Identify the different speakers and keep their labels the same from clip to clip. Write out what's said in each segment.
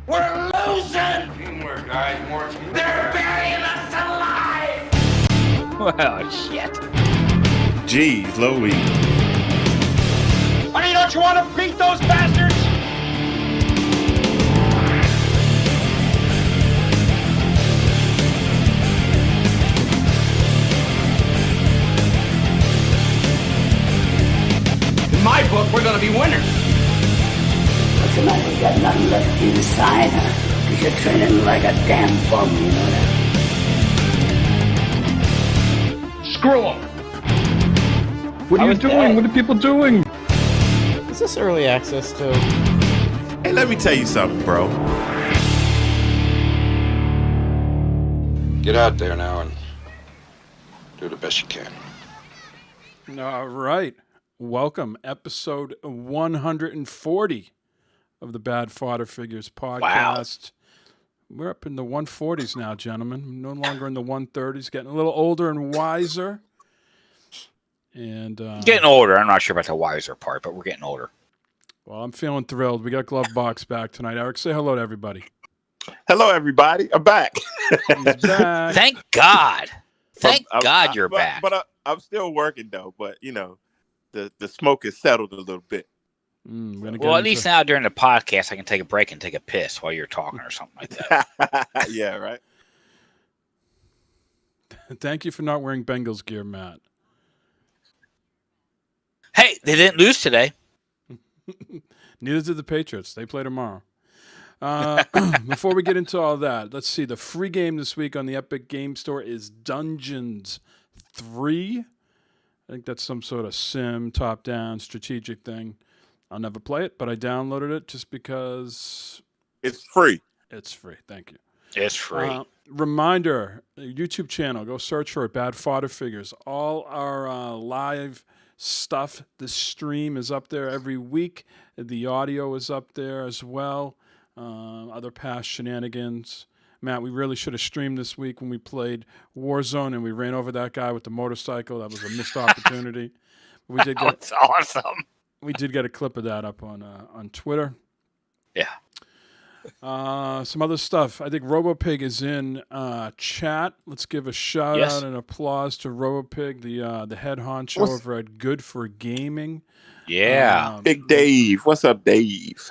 Speaker 1: We're losing! Teamwork, guys, more teamwork. They're burying us alive!
Speaker 2: Well, shit.
Speaker 3: Jeez Louise.
Speaker 1: I mean, don't you want to beat those bastards? In my book, we're gonna be winners.
Speaker 4: What's the matter? You got nothing left inside, huh? Cause you're training like a damn bum, you know that?
Speaker 1: Screw them.
Speaker 5: What are you doing? What are people doing?
Speaker 6: Is this early access too?
Speaker 3: Hey, let me tell you something, bro.
Speaker 7: Get out there now and do the best you can.
Speaker 5: All right. Welcome, episode 140 of the Bad Fodder Figures podcast. Wow. We're up in the 140s now, gentlemen. No longer in the 130s. Getting a little older and wiser. And
Speaker 2: Getting older. I'm not sure about the wiser part, but we're getting older.
Speaker 5: Well, I'm feeling thrilled. We got Glove Box back tonight. Eric, say hello to everybody.
Speaker 3: Hello, everybody. I'm back.
Speaker 5: He's back.
Speaker 2: Thank God. Thank God you're back.
Speaker 3: But I'm still working, though. But, you know, the smoke has settled a little bit.
Speaker 2: Well, at least now during the podcast, I can take a break and take a piss while you're talking or something like that.
Speaker 3: Yeah, right.
Speaker 5: Thank you for not wearing Bengals gear, Matt.
Speaker 2: Hey, they didn't lose today.
Speaker 5: Neither did the Patriots. They play tomorrow. Before we get into all that, let's see. The free game this week on the Epic Game Store is Dungeons 3. I think that's some sort of sim, top-down, strategic thing. I'll never play it, but I downloaded it just because...
Speaker 3: It's free.
Speaker 5: It's free. Thank you.
Speaker 2: It's free.
Speaker 5: Reminder, YouTube channel. Go search for it, Bad Fodder Figures. All our live stuff. The stream is up there every week. The audio is up there as well. Other past shenanigans. Matt, we really should have streamed this week when we played Warzone and we ran over that guy with the motorcycle. That was a missed opportunity. We did get,
Speaker 2: That's awesome.
Speaker 5: We did get a clip of that up on Twitter.
Speaker 2: Yeah.
Speaker 5: Some other stuff. I think RoboPig is in chat. Let's give a shout out and applause to RoboPig, the head honcho over at Good for Gaming.
Speaker 2: Yeah.
Speaker 3: Big Dave. What's up, Dave?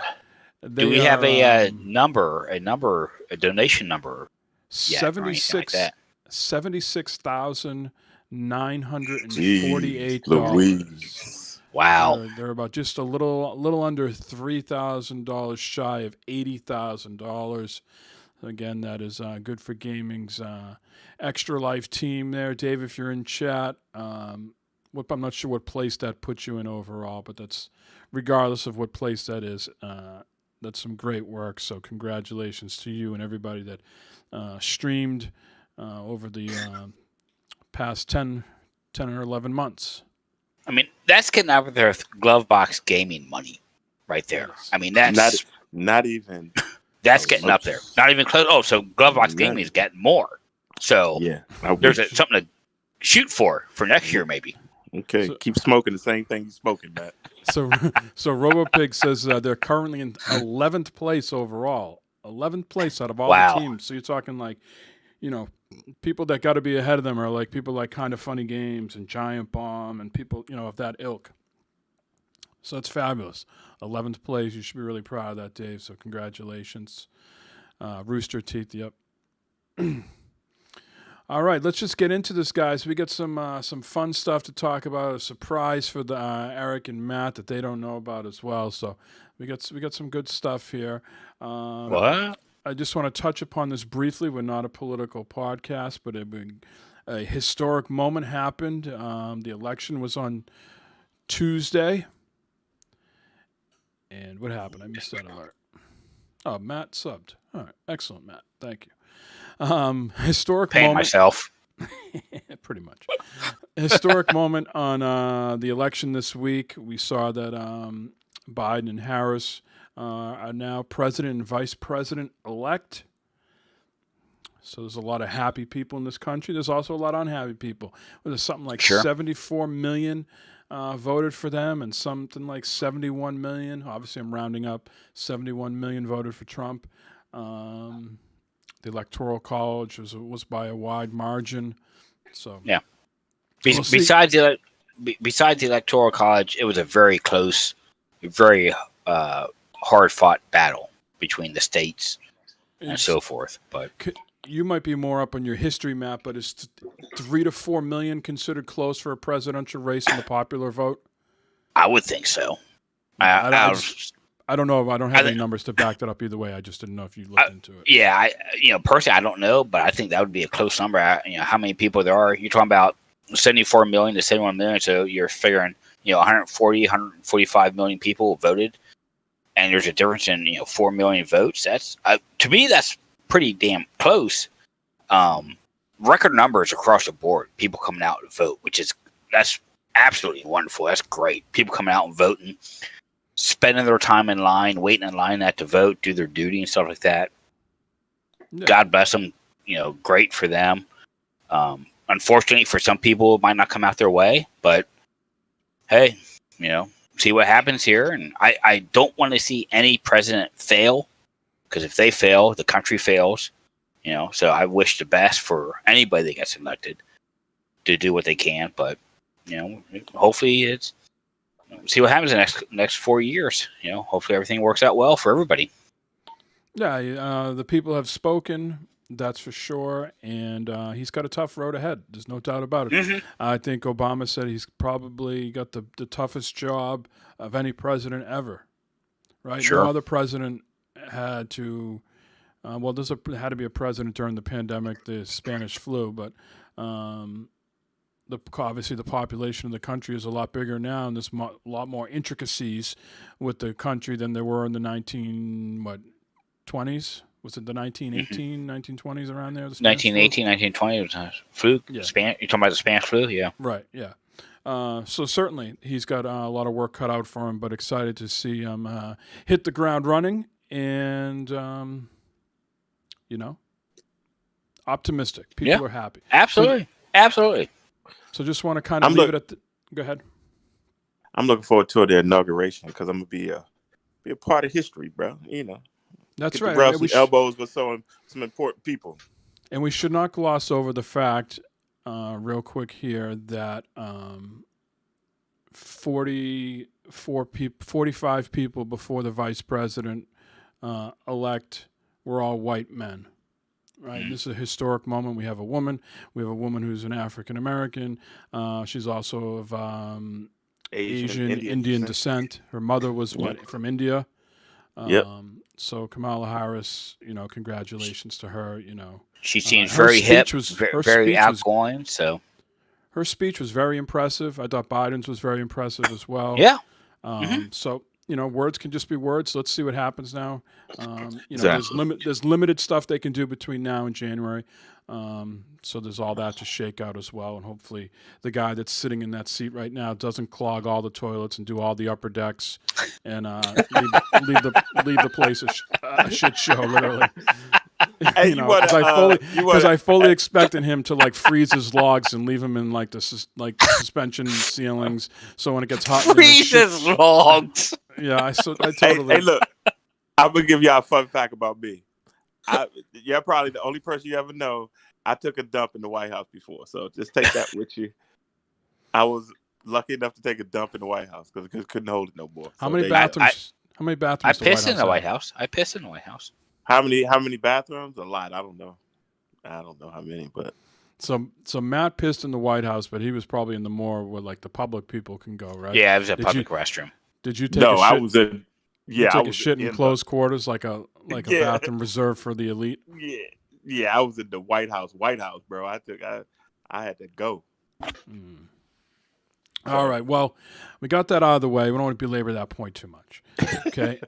Speaker 2: Do we have a donation number?
Speaker 5: $76,948.
Speaker 2: Wow.
Speaker 5: They're about just a little under $3,000 shy of $80,000. Again, that is Good for Gaming's Extra Life team there. Dave, if you're in chat, I'm not sure what place that puts you in overall, but that's regardless of what place that is. That's some great work. So congratulations to you and everybody that streamed over the past 10 or 11 months.
Speaker 2: I mean, that's getting out of their glove box gaming money right there. I mean, that's
Speaker 3: not even.
Speaker 2: That's getting up there. Not even close. Oh, so glove box gaming is getting more. So
Speaker 3: yeah,
Speaker 2: there's something to shoot for next year, maybe.
Speaker 3: Okay, so, keep smoking the same thing you're smoking, Matt.
Speaker 5: So RoboPig says they're currently in 11th place overall. 11th place out of all the teams. So you're talking like, you know, people that got to be ahead of them are like people like Kind of Funny Games and Giant Bomb and people, you know, of that ilk. So it's fabulous. 11th place. You should be really proud of that, Dave. So congratulations. Rooster Teeth, yep. All right, let's just get into this, guys. We got some fun stuff to talk about. A surprise for the Eric and Matt that they don't know about as well. So we got some good stuff here.
Speaker 2: What?
Speaker 5: I just want to touch upon this briefly. We're not a political podcast, but a historic moment happened. The election was on Tuesday. And what happened? I missed that alert. Oh, Matt subbed. All right, excellent, Matt. Thank you. Historic
Speaker 2: Paying
Speaker 5: moment.
Speaker 2: Myself.
Speaker 5: Pretty much. Historic moment on the election this week. We saw that Biden and Harris are now president and vice president elect. So there's a lot of happy people in this country. There's also a lot of unhappy people. There's something like 74 million voted for them and something like 71 million. Obviously, I'm rounding up. 71 million voted for Trump. The Electoral College was by a wide margin. So
Speaker 2: Yeah.
Speaker 5: We'll see.
Speaker 2: Besides the Electoral College, it was a very close, very hard-fought battle between the states and so forth. But
Speaker 5: you might be more up on your history map, but is 3 to 4 million considered close for a presidential race in the popular vote?
Speaker 2: I would think so.
Speaker 5: I don't know. I don't have any numbers to back that up either way. I just didn't know if you looked into it.
Speaker 2: Yeah, personally, I don't know, but I think that would be a close number. How many people there are? You're talking about 74 million to 71 million, so you're figuring, 145 million people voted, and there's a difference in 4 million votes. That's to me, that's pretty damn close. Record numbers across the board, people coming out to vote, that's absolutely wonderful. That's great. People coming out and voting, spending their time in line, waiting in line to vote, do their duty and stuff like that. Yeah. God bless them. Great for them. Unfortunately, for some people, it might not come out their way, but hey, see what happens here. And I don't want to see any president fail, because if they fail, the country fails. So I wish the best for anybody that gets elected to do what they can, but hopefully see what happens in the next 4 years. Hopefully everything works out well for everybody.
Speaker 5: Yeah, the people have spoken, that's for sure, and he's got a tough road ahead. There's no doubt about it.
Speaker 2: Mm-hmm.
Speaker 5: I think Obama said he's probably got the toughest job of any president ever, right?
Speaker 2: Sure.
Speaker 5: No other president had to, had to be a president during the pandemic, the Spanish flu, but obviously the population of the country is a lot bigger now, and there's a lot more intricacies with the country than there were in the 1920s. Was it the 1918, 1920s around there? The
Speaker 2: 1918, 1920 was a flu.
Speaker 5: Yeah.
Speaker 2: You're talking about the Spanish flu? Yeah.
Speaker 5: Right, yeah. So certainly he's got a lot of work cut out for him, but excited to see him hit the ground running and, optimistic. People are happy.
Speaker 2: Absolutely. Absolutely.
Speaker 5: So just want to kind of leave it at go ahead.
Speaker 3: I'm looking forward to the inauguration because I'm going to be a part of history, bro.
Speaker 5: That's
Speaker 3: Get
Speaker 5: right.
Speaker 3: to rub some elbows with some important people.
Speaker 5: And we should not gloss over the fact, real quick here, that 45 people before the vice president elect were all white men. Right. Mm-hmm. This is a historic moment. We have a woman. We have a woman who's an African American. She's also of Asian Indian descent. Her mother was from India.
Speaker 3: Yep.
Speaker 5: So Kamala Harris, congratulations to her.
Speaker 2: She seems very hip, very outgoing. So
Speaker 5: her speech was very impressive. I thought Biden's was very impressive as well.
Speaker 2: Yeah.
Speaker 5: So words can just be words. Let's see what happens now.
Speaker 3: Exactly.
Speaker 5: There's limited stuff they can do between now and January. So there's all that to shake out as well. And hopefully the guy that's sitting in that seat right now doesn't clog all the toilets and do all the upper decks and leave the place a shit show, literally.
Speaker 3: Hey,
Speaker 5: because I fully expected him to freeze his logs and leave them in the suspension ceilings. So when it gets hot,
Speaker 2: freeze his logs.
Speaker 5: Yeah, I totally.
Speaker 3: Hey, look, I'm gonna give y'all a fun fact about me. You're probably the only person you ever know. I took a dump in the White House before, so just take that with you. I was lucky enough to take a dump in the White House because I couldn't hold it no more.
Speaker 5: How many bathrooms? How many bathrooms?
Speaker 2: I pissed in the White House. I pissed in the White House.
Speaker 3: How many bathrooms? A lot. I don't know how many, but
Speaker 5: so Matt pissed in the White House, but he was probably in the more where the public people can go, right?
Speaker 2: Yeah, it was a public restroom.
Speaker 5: Did you take
Speaker 3: no?
Speaker 5: A shit?
Speaker 3: I was in. Yeah,
Speaker 5: I was a shit in close quarters, like a bathroom reserved for the elite.
Speaker 3: Yeah. I was in the White House, bro. I had to go.
Speaker 5: Mm. All right. Well, we got that out of the way. We don't want to belabor that point too much. Okay.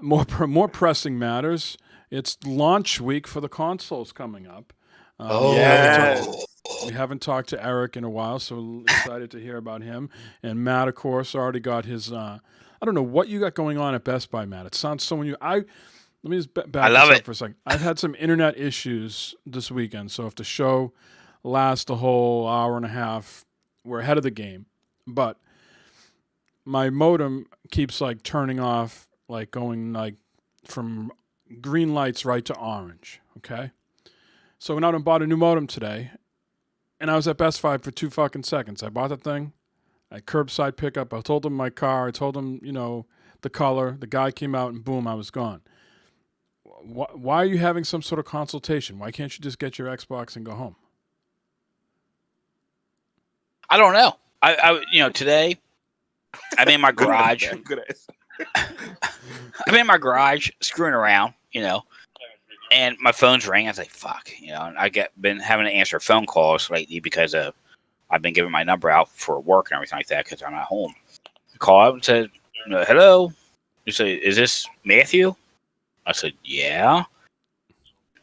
Speaker 5: More pressing matters. It's launch week for the consoles coming up. We haven't talked to Eric in a while, so excited to hear about him. And Matt, of course, already got his. I don't know what you got going on at Best Buy, Matt. It sounds so new. Let me just back this up for a second. I've had some internet issues this weekend, so if the show lasts a whole hour and a half, we're ahead of the game. But my modem keeps turning off, going from green lights right to orange. Okay, so I went out and bought a new modem today, and I was at Best Buy for 2 fucking seconds. I bought the thing. I curbside pickup. I told him my car. I told him, the color. The guy came out, and boom, I was gone. Why are you having some sort of consultation? Why can't you just get your Xbox and go home?
Speaker 2: I don't know. Today I'm in my garage.
Speaker 3: Good answer.
Speaker 2: I'm in my garage screwing around, and my phone's ringing. I was like, "Fuck," and been having to answer phone calls lately because I've been giving my number out for work and everything like that because I'm at home. I call up and said, "Hello." You say, "Is this Matthew?" I said, "Yeah."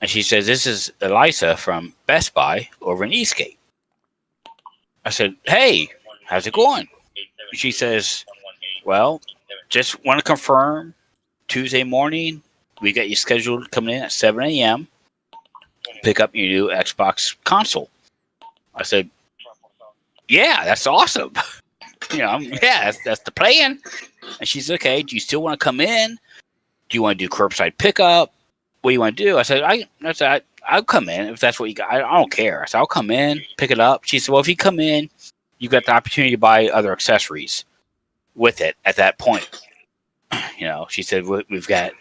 Speaker 2: And she says, "This is Elisa from Best Buy over in Eastgate." I said, "Hey, how's it going?" She says, "Well, just want to confirm Tuesday morning, we got you scheduled coming in at 7 a.m. Pick up your new Xbox console." I said, "Yeah, that's awesome." That's the plan. And she's okay. Do you still want to come in? Do you want to do curbside pickup? What do you want to do? I said, I'll come in if that's what you got. I don't care. I said, I'll come in, pick it up. She said, well, if you come in, you got the opportunity to buy other accessories with it at that point. She said, we've got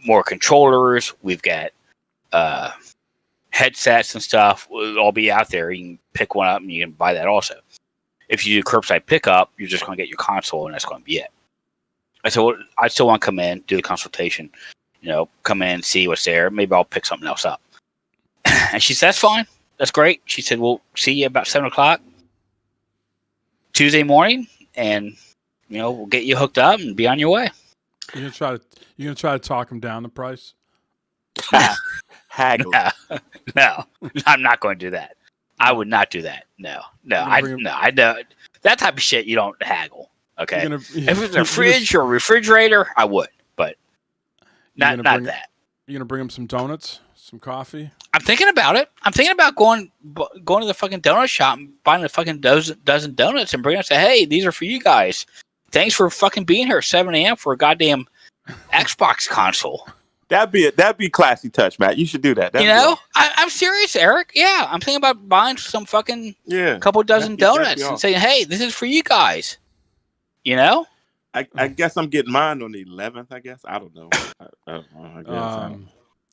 Speaker 2: more controllers. We've got headsets and stuff. It'll all be out there. You can pick one up and you can buy that also. If you do curbside pickup, you're just going to get your console and that's going to be it. I said, well, I still want to come in, do the consultation, come in, see what's there. Maybe I'll pick something else up. And she said, that's fine. That's great. She said, we'll see you about 7 o'clock Tuesday morning, and, we'll get you hooked up and be on your way.
Speaker 5: You're gonna try to talk him down the price?
Speaker 3: Haggle.
Speaker 2: No, I'm not going to do that. I would not do that. No. I know that type of shit. You don't haggle. Okay. If it's a fridge or a refrigerator, I would, but not that.
Speaker 5: You gonna bring him some donuts, some coffee?
Speaker 2: I'm thinking about it. I'm thinking about going to the fucking donut shop and buying a fucking dozen donuts and bringing them and say, hey, these are for you guys. Thanks for fucking being here at 7 a.m. for a goddamn Xbox console.
Speaker 3: That'd be classy touch, Matt. You should do that.
Speaker 2: I'm serious, Eric. Yeah, I'm thinking about buying some fucking couple dozen donuts and saying, "Hey, this is for you guys."
Speaker 3: I guess I'm getting mine on the 11th. I guess I don't know. I guess.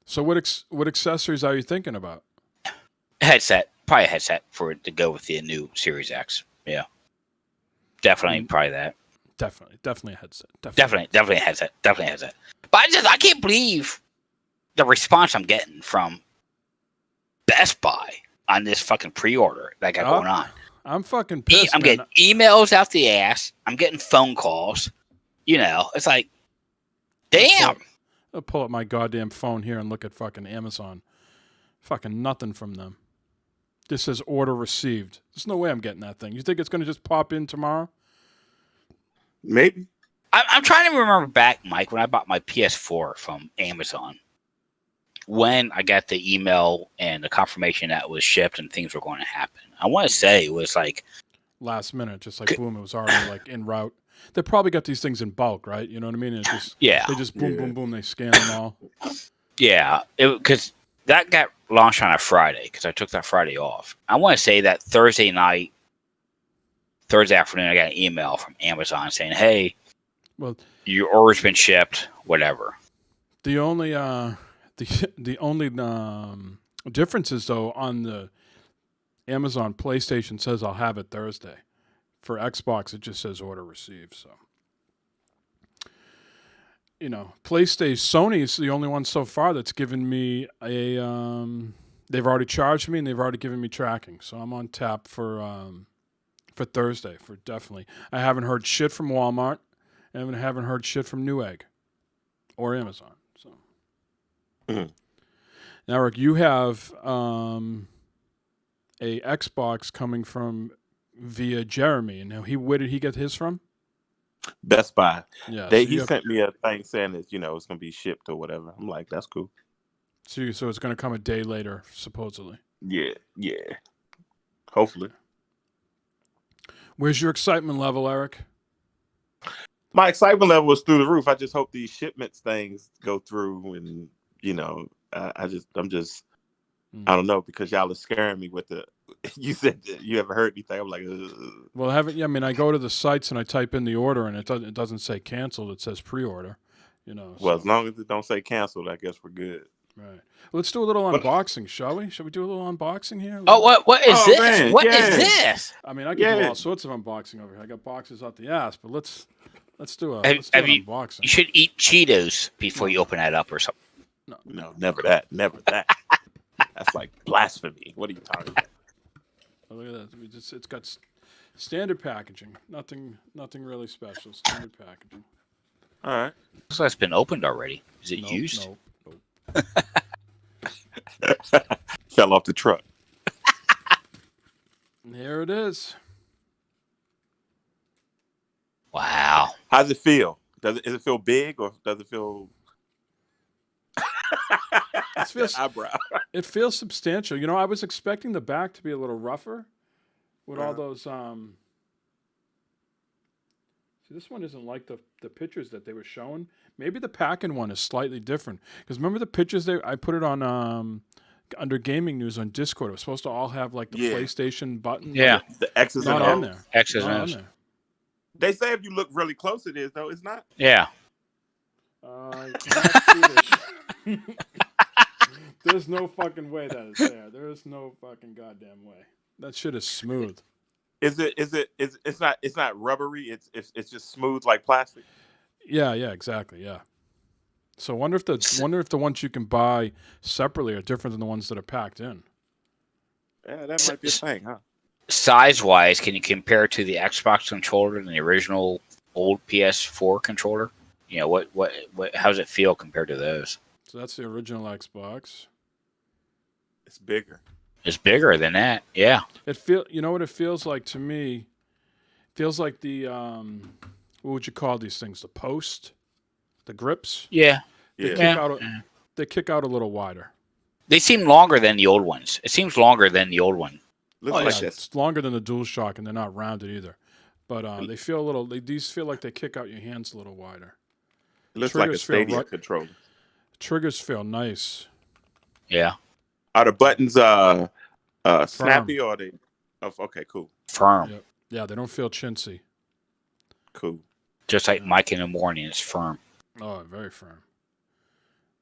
Speaker 5: So what accessories are you thinking about?
Speaker 2: Headset, probably a headset for it to go with the new Series X. Yeah, definitely, probably that.
Speaker 5: Definitely a headset.
Speaker 2: Definitely a headset. Definitely a headset. But I can't believe the response I'm getting from Best Buy on this fucking pre-order that I got going on.
Speaker 5: I'm fucking pissed.
Speaker 2: I'm getting emails out the ass. I'm getting phone calls. It's like, damn.
Speaker 5: I'll pull up my goddamn phone here and look at fucking Amazon. Fucking nothing from them. This says order received. There's no way I'm getting that thing. You think it's going to just pop in tomorrow?
Speaker 3: Maybe.
Speaker 2: I'm trying to remember back, Mike, when I bought my PS4 from Amazon, when I got the email and the confirmation that it was shipped and things were going to happen. I want to say it was like
Speaker 5: last minute, just like boom, it was already like en route. They probably got these things in bulk, right? You know what I mean? It just they just boom, they scan them all.
Speaker 2: Yeah, because that got launched on a Friday because I took that Friday off. I want to say that Thursday afternoon, I got an email from Amazon saying, "Hey, well, your order's been shipped. Whatever."
Speaker 5: The only difference is though on the Amazon PlayStation says I'll have it Thursday. For Xbox, it just says order received. So, PlayStation, Sony is the only one so far that's given me a. They've already charged me and they've already given me tracking, so I'm on tap for Thursday for definitely. I haven't heard shit from Walmart. I haven't heard shit from Newegg or Amazon. So, Now, Rick, you have a Xbox coming from via Jeremy, and where did he get his from?
Speaker 3: Best Buy.
Speaker 5: Yeah,
Speaker 3: he sent me a thing saying that it's going to be shipped or whatever. I'm like, that's cool.
Speaker 5: So it's going to come a day later, supposedly.
Speaker 3: Yeah. Hopefully.
Speaker 5: Where's your excitement level, Eric?
Speaker 3: my excitement level was through the roof. I just hope these shipments things go through, and I'm just I don't know, because y'all are scaring me with the. You said that you ever heard anything? I'm like, ugh.
Speaker 5: Well, haven't. I mean, I go to the sites and I type in the order, and it doesn't say canceled. It says pre-order.
Speaker 3: Well,
Speaker 5: So.
Speaker 3: as long as it don't say canceled, I guess we're good.
Speaker 5: Right. Let's do a little unboxing, shall we? Shall we do a little unboxing here?
Speaker 2: Oh, what is this?
Speaker 3: man,
Speaker 2: What is
Speaker 3: yeah.
Speaker 2: this?
Speaker 5: I mean, I could do all sorts of unboxing over here. I got boxes out the ass, but let's do an unboxing.
Speaker 2: You should eat Cheetos before you open that up or something.
Speaker 3: No, never that. Never that. That's like blasphemy. What are you talking about?
Speaker 5: Oh, look at that. It's got standard packaging. Nothing really special. Standard packaging.
Speaker 3: All right.
Speaker 2: Looks like it's been opened already. Is it used?
Speaker 5: Nope.
Speaker 3: Fell off the truck.
Speaker 5: And here it is.
Speaker 2: Wow.
Speaker 3: How's it feel? Does it feel big, or does it feel?
Speaker 5: It feels substantial. I was expecting the back to be a little rougher with all those. See, this one isn't like the pictures that they were showing. Maybe the packing one is slightly different. Because remember the pictures I put it on under gaming news on Discord. It was supposed to all have like the PlayStation button.
Speaker 2: Yeah,
Speaker 3: the X's
Speaker 5: not
Speaker 3: and
Speaker 5: on
Speaker 3: O's.
Speaker 5: there.
Speaker 2: X's and O's.
Speaker 3: They say if you look really close, it is though. It's not.
Speaker 2: Yeah.
Speaker 5: There's no fucking way that is there. There is no fucking goddamn way. That shit is smooth.
Speaker 3: It's not rubbery. It's just smooth like plastic.
Speaker 5: Yeah, exactly. Yeah. So wonder if the ones you can buy separately are different than the ones that are packed in.
Speaker 3: Yeah, that might be a thing, huh?
Speaker 2: Size-wise, can you compare to the Xbox controller and the original old PS4 controller? What how does it feel compared to those?
Speaker 5: So that's the original Xbox.
Speaker 3: It's bigger.
Speaker 2: It's bigger than that. Yeah.
Speaker 5: You know what it feels like to me? It feels like the what would you call these things? The post, the grips.
Speaker 2: Yeah.
Speaker 5: They kick out a little wider.
Speaker 2: They seem longer than the old ones. It seems longer than the old one.
Speaker 5: It's longer than the DualShock, and they're not rounded either. But they feel a little. These feel like they kick out your hands a little wider.
Speaker 3: It looks like a Stadia controller.
Speaker 5: Triggers feel nice.
Speaker 2: Yeah.
Speaker 3: Are the buttons snappy, or are they? Oh, okay, cool.
Speaker 2: Firm.
Speaker 5: Yep. Yeah, they don't feel chintzy.
Speaker 3: Cool.
Speaker 2: Just like Mike in the morning, it's firm.
Speaker 5: Oh, very firm.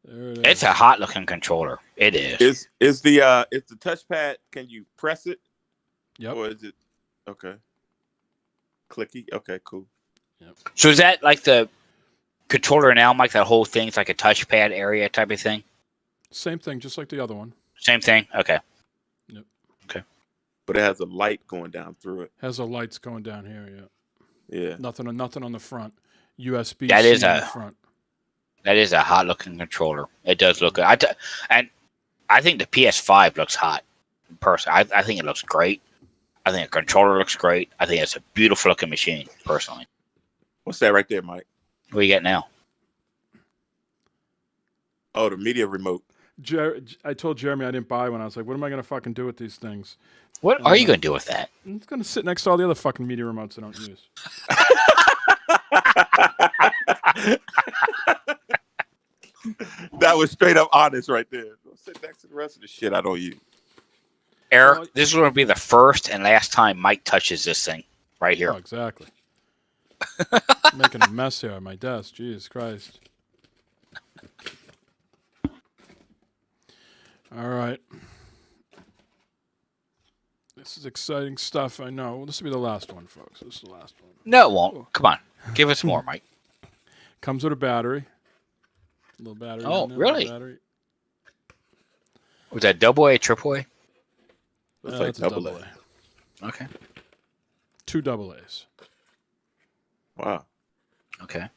Speaker 5: There it is.
Speaker 2: It's a hot looking controller. It is.
Speaker 3: Is the touchpad? Can you press it?
Speaker 5: Yep.
Speaker 3: Or is it okay? Clicky. Okay, cool.
Speaker 5: Yep.
Speaker 2: So is that like the controller now, Mike? That whole thing's like a touchpad area type of thing.
Speaker 5: Same thing, just like the other one.
Speaker 2: Same thing. Okay.
Speaker 5: Yep.
Speaker 2: Okay.
Speaker 3: But it has a light going down through it.
Speaker 5: Has the lights going down here. Yeah.
Speaker 3: Yeah.
Speaker 5: Nothing on the front. USB.
Speaker 2: That is
Speaker 5: on the front.
Speaker 2: That is a hot looking controller. It does look good. And I think the PS5 looks hot. Personally, I think it looks great. I think the controller looks great. I think it's a beautiful looking machine. Personally.
Speaker 3: What's that right there, Mike?
Speaker 2: What do you get now?
Speaker 3: Oh, the media remote.
Speaker 5: I told Jeremy I didn't buy one. I was like, what am I going to fucking do with these things?
Speaker 2: What are you going to do with that?
Speaker 5: It's going to sit next to all the other fucking media remotes I don't use.
Speaker 3: That was straight up honest right there. Go sit next to the rest of the shit I don't use.
Speaker 2: Eric, this is going to be the first and last time Mike touches this thing right here.
Speaker 5: Oh, exactly. Making a mess here at my desk. Jesus Christ. All right. This is exciting stuff, I know. This will be the last one, folks. This is the last one.
Speaker 2: No, it won't. Come on. Give us more, Mike.
Speaker 5: Comes with a battery. A little battery.
Speaker 2: Oh,
Speaker 5: in there,
Speaker 2: really?
Speaker 5: Battery.
Speaker 2: Was that double A, triple A?
Speaker 3: Looks like
Speaker 5: That's a
Speaker 3: double A.
Speaker 2: Okay.
Speaker 5: 2 AA.
Speaker 3: Wow.
Speaker 2: Okay.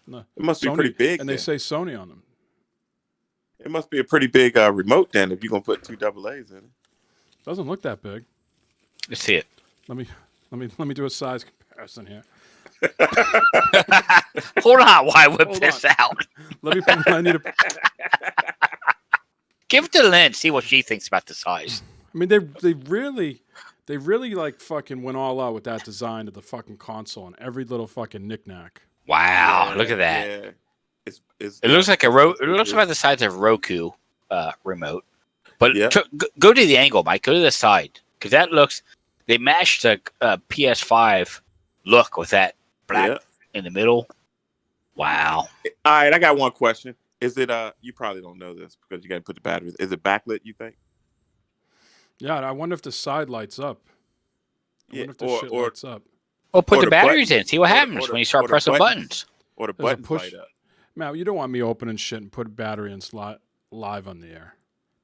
Speaker 5: No.
Speaker 3: It must
Speaker 5: Sony,
Speaker 3: be pretty big.
Speaker 5: And
Speaker 3: then.
Speaker 5: they say Sony on them.
Speaker 3: It must be a pretty big remote then if you're gonna put 2 AA's in it.
Speaker 5: Doesn't look that big.
Speaker 2: Let's see it.
Speaker 5: Let me do a size comparison here.
Speaker 2: Hold on while I whip
Speaker 5: Hold
Speaker 2: this
Speaker 5: on.
Speaker 2: out.
Speaker 5: I need a.
Speaker 2: Give it to Lynn. See what she thinks about the size.
Speaker 5: I mean, they really like fucking went all out with that design of the fucking console and every little fucking knickknack.
Speaker 2: Wow,
Speaker 3: Yeah,
Speaker 2: look at that.
Speaker 3: Yeah. It's
Speaker 2: It looks like a It looks about the size of Roku remote. But
Speaker 3: Yeah.
Speaker 2: go to the angle, Mike. Go to the side because that looks. They matched the PS5 look with that black
Speaker 3: Yeah.
Speaker 2: in the middle. Wow.
Speaker 3: All right, I got one question. Is it you probably don't know this because you got to put the batteries. Is it backlit, you think?
Speaker 5: Yeah, I wonder if the side lights up. I
Speaker 3: Yeah,
Speaker 5: wonder if the shit lights up.
Speaker 2: Well, put
Speaker 3: Or
Speaker 2: the
Speaker 3: the
Speaker 2: batteries
Speaker 3: button-
Speaker 2: in. See what
Speaker 3: or the-
Speaker 2: happens
Speaker 3: or the-
Speaker 2: when you start
Speaker 3: or the
Speaker 2: pressing buttons.
Speaker 3: Or the
Speaker 5: There's a
Speaker 3: buttons
Speaker 5: push.
Speaker 3: light up.
Speaker 5: Matt, you don't want me opening shit and put a battery in live on the air.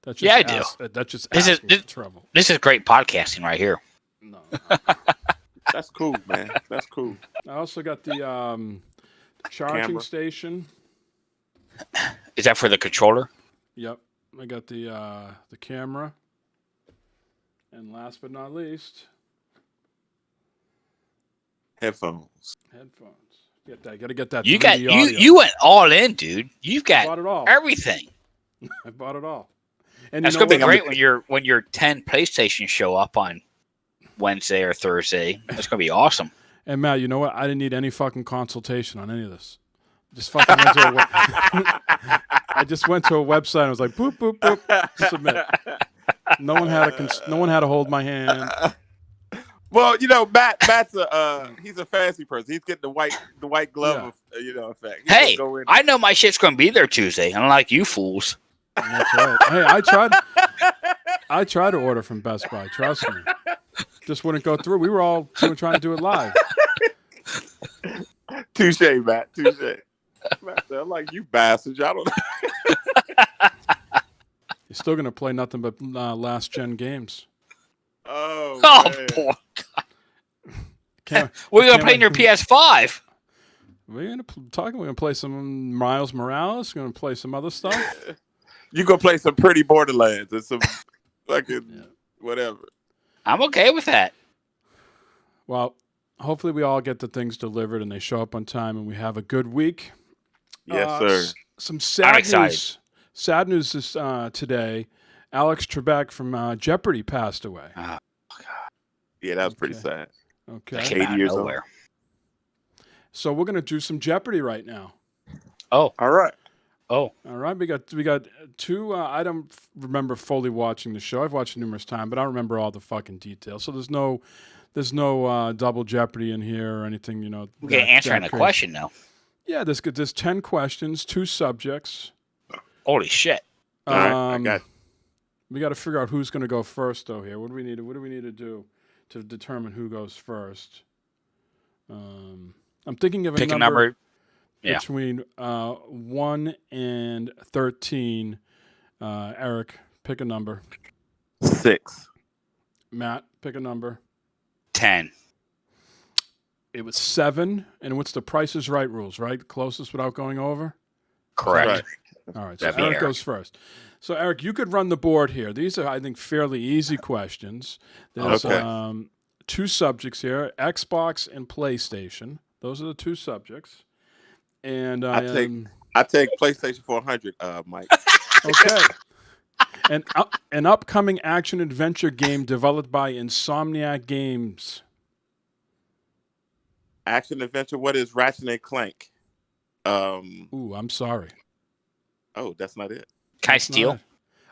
Speaker 5: That's just
Speaker 2: Yeah, I do.
Speaker 5: That's just
Speaker 2: This is-
Speaker 5: asking for trouble.
Speaker 2: This is great podcasting right here.
Speaker 5: No.
Speaker 3: That's cool, man. That's cool.
Speaker 5: I also got the charging
Speaker 3: Camera.
Speaker 5: station.
Speaker 2: Is that for the controller?
Speaker 5: Yep. I got the camera. And last but not least,
Speaker 3: Headphones.
Speaker 5: headphones. Got to get that.
Speaker 2: You
Speaker 5: 3D
Speaker 2: got
Speaker 5: audio.
Speaker 2: you went all in, dude. You've
Speaker 5: I bought
Speaker 2: got
Speaker 5: it all.
Speaker 2: everything.
Speaker 5: I bought it all. And
Speaker 2: That's
Speaker 5: you know
Speaker 2: gonna be
Speaker 5: what?
Speaker 2: great when your 10 PlayStation show up on Wednesday or Thursday. That's gonna be awesome.
Speaker 5: And Matt, you know what? I didn't need any fucking consultation on any of this. Just fucking went to I just went to a website and was like, boop, boop, boop, submit. No one had to hold my hand.
Speaker 3: Well, Matt's he's a fancy person. He's getting the white glove effect. He's
Speaker 2: Hey,
Speaker 3: gonna go in-
Speaker 2: I know my shit's gonna be there Tuesday, unlike you fools.
Speaker 5: That's right. Hey, I tried to order from Best Buy. Trust me. Just wouldn't go through. We were trying to do it live.
Speaker 3: Touche, Matt. Touche. Matt said, I'm like, you bastards. I don't
Speaker 5: You're still gonna play nothing but last gen games.
Speaker 3: Oh, man.
Speaker 2: boy.
Speaker 5: Can't,
Speaker 2: We're gonna
Speaker 5: can't
Speaker 2: play in your
Speaker 5: wait.
Speaker 2: PS5.
Speaker 5: We're gonna play some Miles Morales. We're gonna play some other stuff.
Speaker 3: You gonna play some pretty Borderlands and some fucking whatever.
Speaker 2: I'm okay with that.
Speaker 5: Well, hopefully we all get the things delivered and they show up on time and we have a good week.
Speaker 3: Yes, sir.
Speaker 5: Some
Speaker 2: I'm
Speaker 5: sad
Speaker 2: excited.
Speaker 5: news. Sad news this today. Alex Trebek from Jeopardy passed away.
Speaker 3: Yeah, that was pretty
Speaker 5: Okay.
Speaker 3: sad.
Speaker 5: Okay.
Speaker 2: That came out
Speaker 3: 80
Speaker 2: of
Speaker 3: years old.
Speaker 2: nowhere.
Speaker 5: So we're gonna do some Jeopardy right now.
Speaker 2: Oh,
Speaker 3: All right.
Speaker 2: oh.
Speaker 5: All right, we got two. I don't remember fully watching the show. I've watched it numerous times, but I don't remember all the fucking details. So there's no double Jeopardy in here or anything.
Speaker 2: We're gonna answer a
Speaker 5: crazy.
Speaker 2: question though.
Speaker 5: Yeah, there's 10 questions, 2 subjects.
Speaker 2: Holy shit.
Speaker 3: All right. I got
Speaker 5: We got to figure out who's going to go first, though. Here, what do we need to do to determine who goes first? I'm thinking of
Speaker 2: Pick
Speaker 5: a
Speaker 2: a
Speaker 5: number
Speaker 2: number. Yeah.
Speaker 5: between 1 and 13. Eric, pick a number.
Speaker 3: 6.
Speaker 5: Matt, pick a number.
Speaker 2: 10.
Speaker 5: It was 7. And what's the Price is Right rules, right? Closest without going over?
Speaker 2: Correct.
Speaker 3: Right.
Speaker 5: All right, so
Speaker 2: That'd be
Speaker 5: Eric
Speaker 2: Eric.
Speaker 5: goes first. So, Eric, you could run the board here. These are, I think, fairly easy questions. There's
Speaker 3: Okay.
Speaker 5: 2 subjects here, Xbox and PlayStation. Those are the 2 subjects. And
Speaker 3: I take PlayStation 400, Mike.
Speaker 5: okay. An upcoming action-adventure game developed by Insomniac Games.
Speaker 3: Action adventure. What is Ratchet and Clank?
Speaker 5: Ooh, I'm sorry.
Speaker 3: Oh, that's not it.
Speaker 2: Can I
Speaker 5: That's not
Speaker 2: steal?
Speaker 5: it.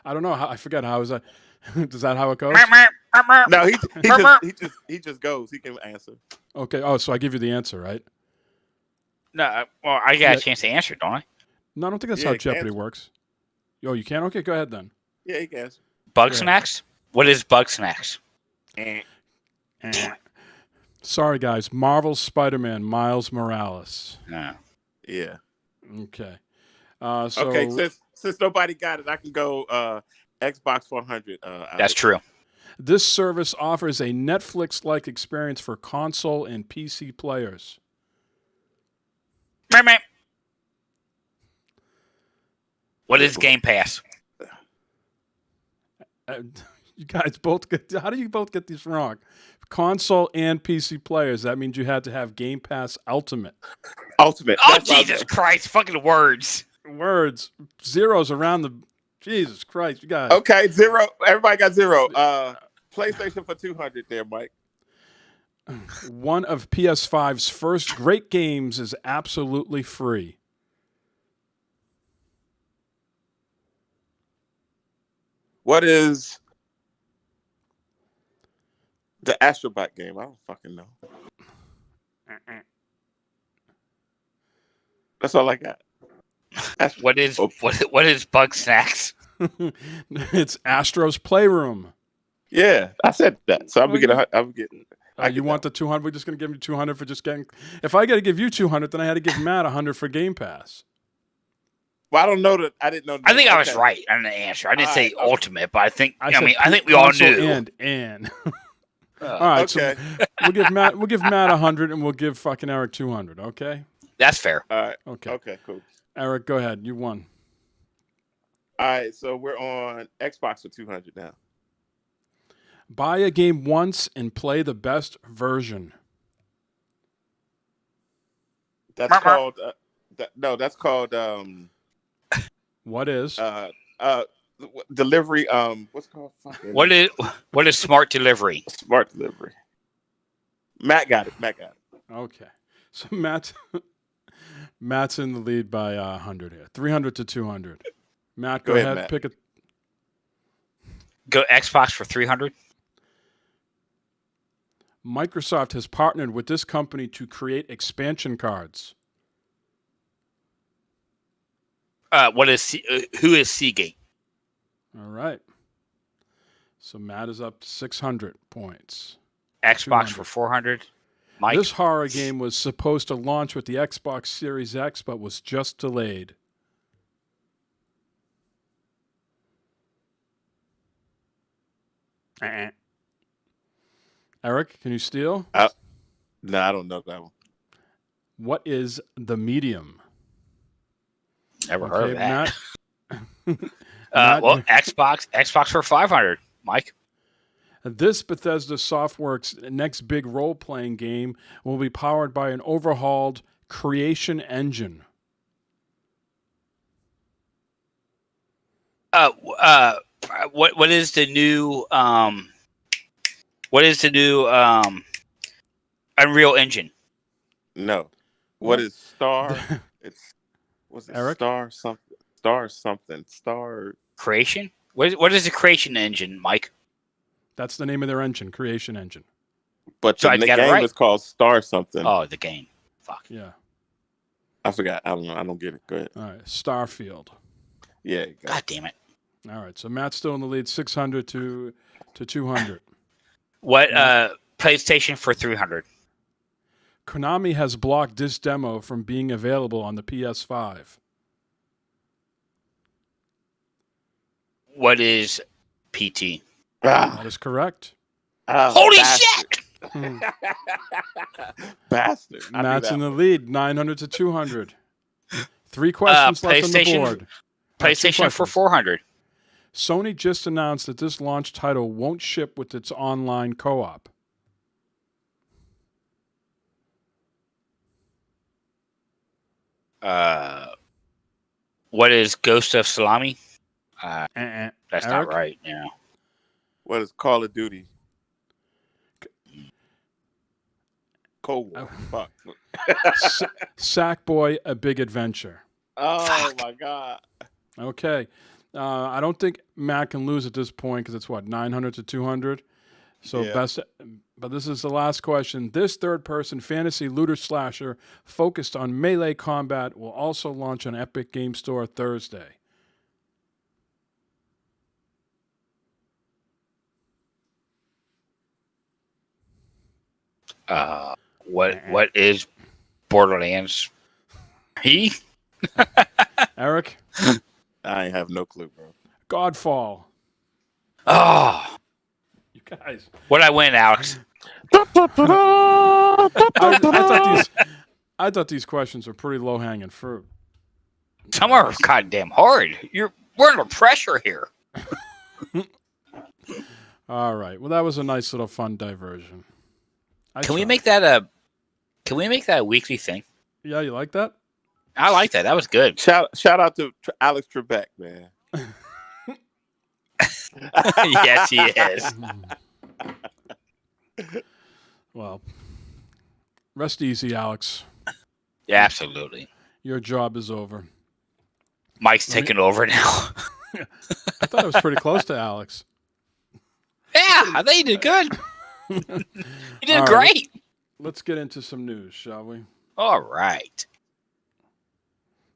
Speaker 5: I don't know. I forget how is that. Is that how it goes?
Speaker 3: No, he just goes. He can answer.
Speaker 5: Okay. Oh, so I give you the answer, right?
Speaker 2: No. Well, I got
Speaker 5: Yeah.
Speaker 2: a chance to answer, don't I?
Speaker 5: No, I don't think that's
Speaker 3: Yeah,
Speaker 5: how
Speaker 3: you can
Speaker 5: Jeopardy
Speaker 3: answer.
Speaker 5: works. Oh, you can? Okay, go ahead then.
Speaker 3: Yeah, he can answer.
Speaker 2: Bug
Speaker 5: Yeah.
Speaker 2: snacks? What is bug snacks?
Speaker 3: Eh.
Speaker 5: Sorry, guys. Marvel's Spider-Man, Miles Morales.
Speaker 2: No.
Speaker 3: Yeah.
Speaker 5: Okay. So
Speaker 3: Okay. Since nobody got it, I can go Xbox 400.
Speaker 2: That's true.
Speaker 5: this service offers a Netflix-like experience for console and PC players.
Speaker 2: What is Game Pass?
Speaker 5: You guys both get. How do you both get these wrong? Console and PC players. That means you had to have Game Pass Ultimate.
Speaker 3: Ultimate.
Speaker 2: Oh,
Speaker 3: That's what I was-
Speaker 2: Jesus Christ. Fucking words.
Speaker 5: Words, zeros around the. Jesus Christ, you guys.
Speaker 3: Okay, 0. Everybody got 0. PlayStation for 200 there, Mike.
Speaker 5: One of PS5's first great games is absolutely free.
Speaker 3: What is the Astrobot game? I don't fucking know. That's all I got.
Speaker 2: What is Bug Snacks?
Speaker 5: It's Astro's Playroom.
Speaker 3: Yeah, I said that. So I'm
Speaker 5: Oh,
Speaker 3: gonna get. I'm getting.
Speaker 5: You want the 200? We're just going to give you 200 for just getting. If I got to give you 200, then I had to give Matt 100 for Game Pass.
Speaker 3: Well, I don't know that. I didn't know.
Speaker 2: I think I was right on the answer. I didn't say
Speaker 3: okay.
Speaker 2: ultimate, but I think I
Speaker 5: said
Speaker 2: think we all
Speaker 5: console
Speaker 2: knew.
Speaker 5: And. All right,
Speaker 3: Okay.
Speaker 5: so we'll give Matt 100 and we'll give fucking Eric 200. Okay.
Speaker 2: That's fair.
Speaker 3: All right.
Speaker 5: Okay.
Speaker 3: Okay. Cool.
Speaker 5: Eric, go ahead. You won.
Speaker 3: All right. So we're on Xbox for 200 now.
Speaker 5: Buy a game once and play the best version.
Speaker 3: That's called. That's called.
Speaker 5: What is?
Speaker 3: Delivery. What's it called?
Speaker 2: What is smart delivery?
Speaker 3: Smart delivery. Matt got it.
Speaker 5: Okay. So Matt's in the lead by 100 here. 300 to 200. Matt, go ahead.
Speaker 3: Matt.
Speaker 5: Pick a.
Speaker 2: Go Xbox for 300.
Speaker 5: Microsoft has partnered with this company to create expansion cards.
Speaker 2: Who is Seagate?
Speaker 5: All right. So Matt is up to 600 points.
Speaker 2: Xbox
Speaker 5: 200.
Speaker 2: for 400. Mike.
Speaker 5: This horror game was supposed to launch with the Xbox Series X, but was just delayed. Eric, can you steal?
Speaker 3: No, I don't know that one.
Speaker 5: What is The Medium?
Speaker 2: Never heard of that.
Speaker 5: Matt,
Speaker 2: Well, Xbox for 500. Mike.
Speaker 5: This Bethesda Softworks next big role-playing game will be powered by an overhauled creation engine.
Speaker 2: What is the new Unreal Engine?
Speaker 3: No. What is Star? What's it?
Speaker 5: Eric?
Speaker 3: Star
Speaker 2: Creation? What is the creation engine, Mike?
Speaker 5: That's the name of their engine, creation engine.
Speaker 3: But
Speaker 2: So
Speaker 3: the
Speaker 2: I got it
Speaker 3: game
Speaker 2: right.
Speaker 3: is called Star something.
Speaker 2: Oh, the game. Fuck.
Speaker 5: Yeah.
Speaker 3: I forgot. I don't know. I don't get it. Go ahead.
Speaker 5: All right. Starfield.
Speaker 3: Yeah.
Speaker 2: God damn it.
Speaker 5: All right. So Matt's still in the lead, 600 to 200.
Speaker 2: What PlayStation for 300?
Speaker 5: Konami has blocked this demo from being available on the PS5.
Speaker 2: What is PT?
Speaker 5: That is correct.
Speaker 2: Holy
Speaker 3: bastard.
Speaker 2: shit!
Speaker 3: Bastard. I knew
Speaker 5: Matt's
Speaker 3: that
Speaker 5: in the
Speaker 3: one.
Speaker 5: lead, 900 to 200. 3 questions left on the
Speaker 2: PlayStation-
Speaker 5: board.
Speaker 2: PlayStation for 400.
Speaker 5: Sony just announced that this launch title won't ship with its online co-op.
Speaker 2: What is Ghost of Salami? That's
Speaker 5: Eric?
Speaker 2: not right. Yeah.
Speaker 3: What is Call of Duty? Cold War. Fuck.
Speaker 5: Sackboy: A Big Adventure.
Speaker 3: Oh
Speaker 2: Fuck.
Speaker 3: my god.
Speaker 5: Okay. I don't think Matt can lose at this point because it's 900 to 200. So
Speaker 3: Yeah.
Speaker 5: but this is the last question. This third-person fantasy looter slasher focused on melee combat will also launch on Epic Game Store Thursday.
Speaker 2: What is Borderlands?
Speaker 5: Eric?
Speaker 3: I have no clue, bro.
Speaker 5: Godfall.
Speaker 2: Oh,
Speaker 5: You guys.
Speaker 2: what I win, Alex?
Speaker 5: I thought these questions were pretty low-hanging fruit.
Speaker 2: Some are goddamn hard. We're under pressure here.
Speaker 5: All right. Well, that was a nice little fun diversion.
Speaker 2: Can we make that a weekly thing?
Speaker 5: Yeah, you like that?
Speaker 2: I like that. That was good.
Speaker 3: Shout out to Alex Trebek, man.
Speaker 2: Yes, he is.
Speaker 5: Well, rest easy, Alex.
Speaker 2: Yeah, absolutely.
Speaker 5: Your job is over.
Speaker 2: Mike's taking over now.
Speaker 5: I thought I was pretty close to Alex.
Speaker 2: Yeah, I think you did good. You did
Speaker 5: All right,
Speaker 2: great.
Speaker 5: Let's get into some news, shall we?
Speaker 2: All right.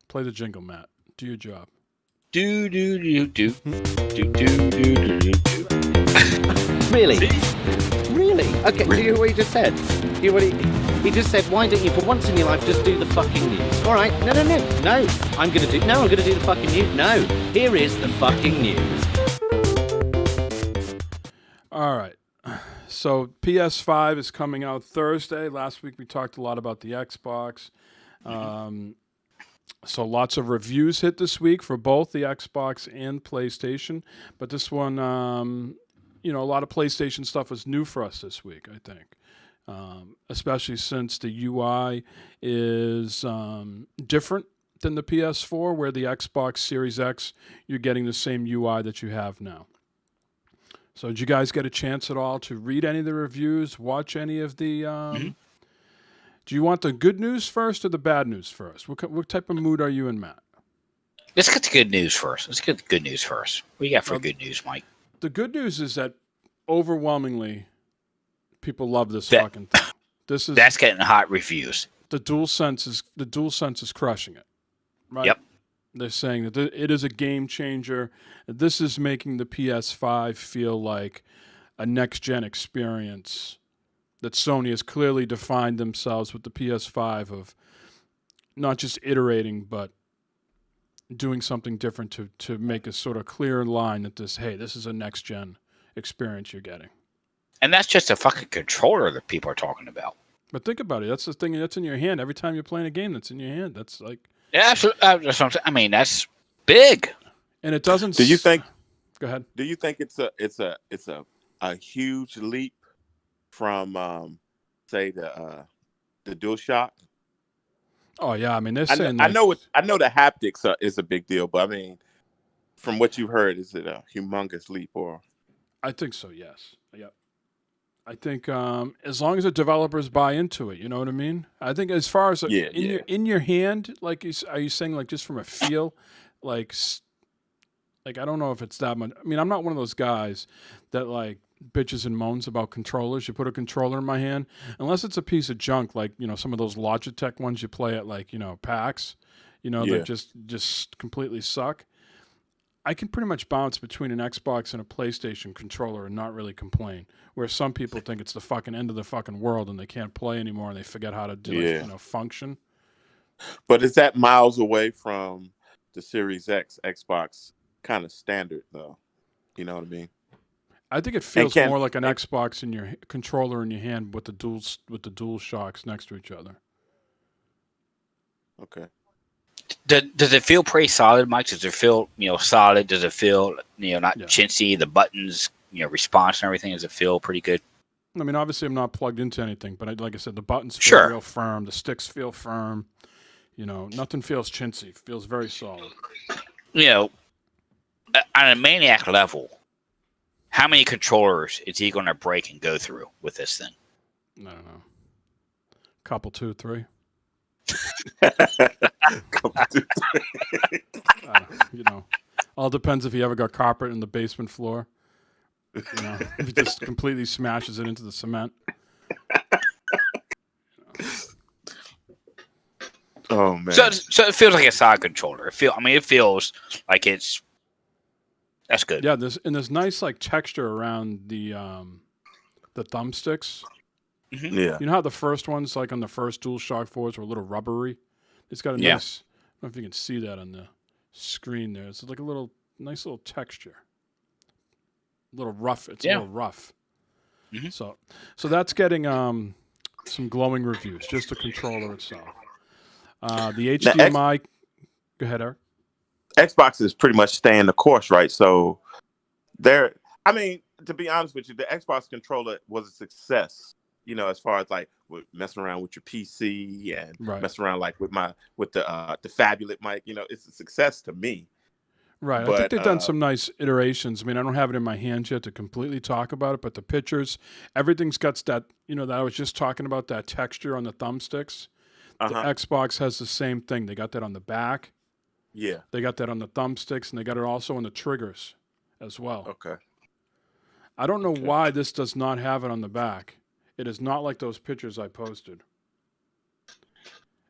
Speaker 5: Play the jingle, Matt. Do your job.
Speaker 2: Do do do do do do do do do.
Speaker 6: Really? Really? Okay, do you hear what he just said? Do you hear what he just said, why don't you, for once in your life, just do the fucking news? All right, no. I'm gonna do the fucking news. No, here is the fucking news.
Speaker 5: All right. So PS5 is coming out Thursday. Last week we talked a lot about the Xbox. So lots of reviews hit this week for both the Xbox and PlayStation. But this one, a lot of PlayStation stuff was new for us this week, I think. Especially since the UI is different than the PS4, where the Xbox Series X, you're getting the same UI that you have now. So did you guys get a chance at all to read any of the reviews, watch any of the... Do you want the good news first or the bad news first? What type of mood are you in, Matt?
Speaker 2: Let's get the good news first. What do you got for good news, Mike?
Speaker 5: The good news is that overwhelmingly, people love this fucking thing.
Speaker 2: That's getting hot reviews.
Speaker 5: The DualSense is crushing it. Right?
Speaker 2: Yep.
Speaker 5: They're saying that it is a game changer. This is making the PS5 feel like a next-gen experience that Sony has clearly defined themselves with the PS5 of not just iterating, but doing something different to make a sort of clear line that this is a next-gen experience you're getting. And
Speaker 2: that's just a fucking controller that people are talking about.
Speaker 5: But think about it. That's the thing that's in your hand. Every time you're playing a game that's in your hand, that's like...
Speaker 2: Yeah, absolutely. That's what I'm saying. I mean, that's big.
Speaker 5: And it doesn't...
Speaker 3: Do you think...
Speaker 5: Go ahead.
Speaker 3: Do you think it's a huge leap from, say, the DualShock?
Speaker 5: Oh yeah, I mean they're saying.
Speaker 3: I know the haptics is a big deal, but I mean, from what you've heard, is it a humongous leap? Or
Speaker 5: I think so. Yes. Yep. I think as long as the developers buy into it, you know what I mean. I think as far as in your hand, like are you saying like just from a feel, like I don't know if it's that much. I mean, I'm not one of those guys that like bitches and moans about controllers. You put a controller in my hand, unless it's a piece of junk, like some of those Logitech ones you play at like PAX, that just completely suck. I can pretty much bounce between an Xbox and a PlayStation controller and not really complain. Where some people think it's the fucking end of the fucking world and they can't play anymore and they forget how to do function.
Speaker 3: But is that miles away from the Series X Xbox kind of standard though? You know what I mean?
Speaker 5: I think it feels more like an Xbox in your controller in your hand with the dual shocks next to each other.
Speaker 3: Okay.
Speaker 2: Does it feel pretty solid, Mike? Does it feel solid? Does it feel not chintzy? The buttons, response and everything. Does it feel pretty good?
Speaker 5: I mean, obviously, I'm not plugged into anything, but like I said, the buttons feel real firm. The sticks feel firm. Nothing feels chintzy. It feels very solid.
Speaker 2: On a maniac level, how many controllers is he going to break and go through with this thing?
Speaker 5: I don't know. Couple, 2, 3.
Speaker 3: Couple, 2, 3.
Speaker 5: All depends if he ever got carpet in the basement floor. If he just completely smashes it into the cement.
Speaker 3: Oh man!
Speaker 2: So it feels like a solid controller. It feels like it's. That's good.
Speaker 5: Yeah, there's nice like texture around the thumbsticks.
Speaker 2: Mm-hmm.
Speaker 3: Yeah.
Speaker 5: You know how the first ones, like on the first DualShock 4s, were a little rubbery? It's got a nice, I don't know if you can see that on the screen there. It's like a nice little texture. A little rough. It's a little rough.
Speaker 2: Mm-hmm.
Speaker 5: So that's getting some glowing reviews, just the controller itself. The HDMI... Go ahead, Eric.
Speaker 3: Xbox is pretty much staying the course, right? So to be honest with you, the Xbox controller was a success, as far as like messing around with your PC and messing around like with the Fabulous mic, it's a success to me.
Speaker 5: Right. I think
Speaker 3: But
Speaker 5: they've done some nice iterations. I mean, I don't have it in my hands yet to completely talk about it, but the pictures, everything's got that, that I was just talking about, that texture on the thumbsticks. The Xbox has the same thing. They got that on the back.
Speaker 3: Yeah.
Speaker 5: They got that on the thumbsticks, and they got it also on the triggers as well.
Speaker 3: Okay.
Speaker 5: I don't know why this does not have it on the back. It is not like those pictures I posted.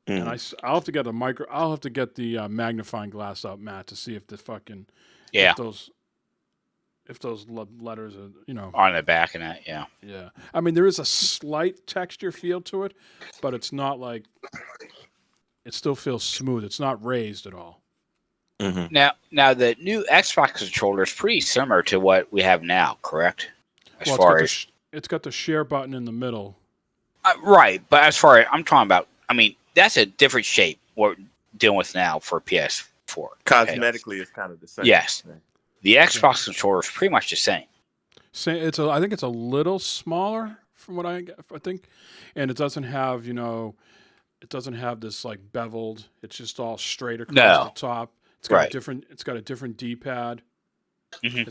Speaker 5: And I'll have to get I'll have to get the magnifying glass out, Matt, to see if the fucking if those letters are
Speaker 2: on the back and that. Yeah.
Speaker 5: Yeah. I mean, there is a slight texture feel to it, but it's not like it still feels smooth. It's not raised at all.
Speaker 3: Mm-hmm.
Speaker 2: Now the new Xbox controller is pretty similar to what we have now, correct?
Speaker 5: It's got the share button in the middle.
Speaker 2: Right, but as far as I'm talking about, I mean, that's a different shape we're dealing with now for PS4.
Speaker 3: Cosmetically, it's kind of the same.
Speaker 2: Yes. The Xbox controller is pretty much the same.
Speaker 5: I think it's a little smaller from what I think, and it doesn't have this like beveled. It's just all straight across the top. It's got a different D-pad.
Speaker 2: Mm-hmm.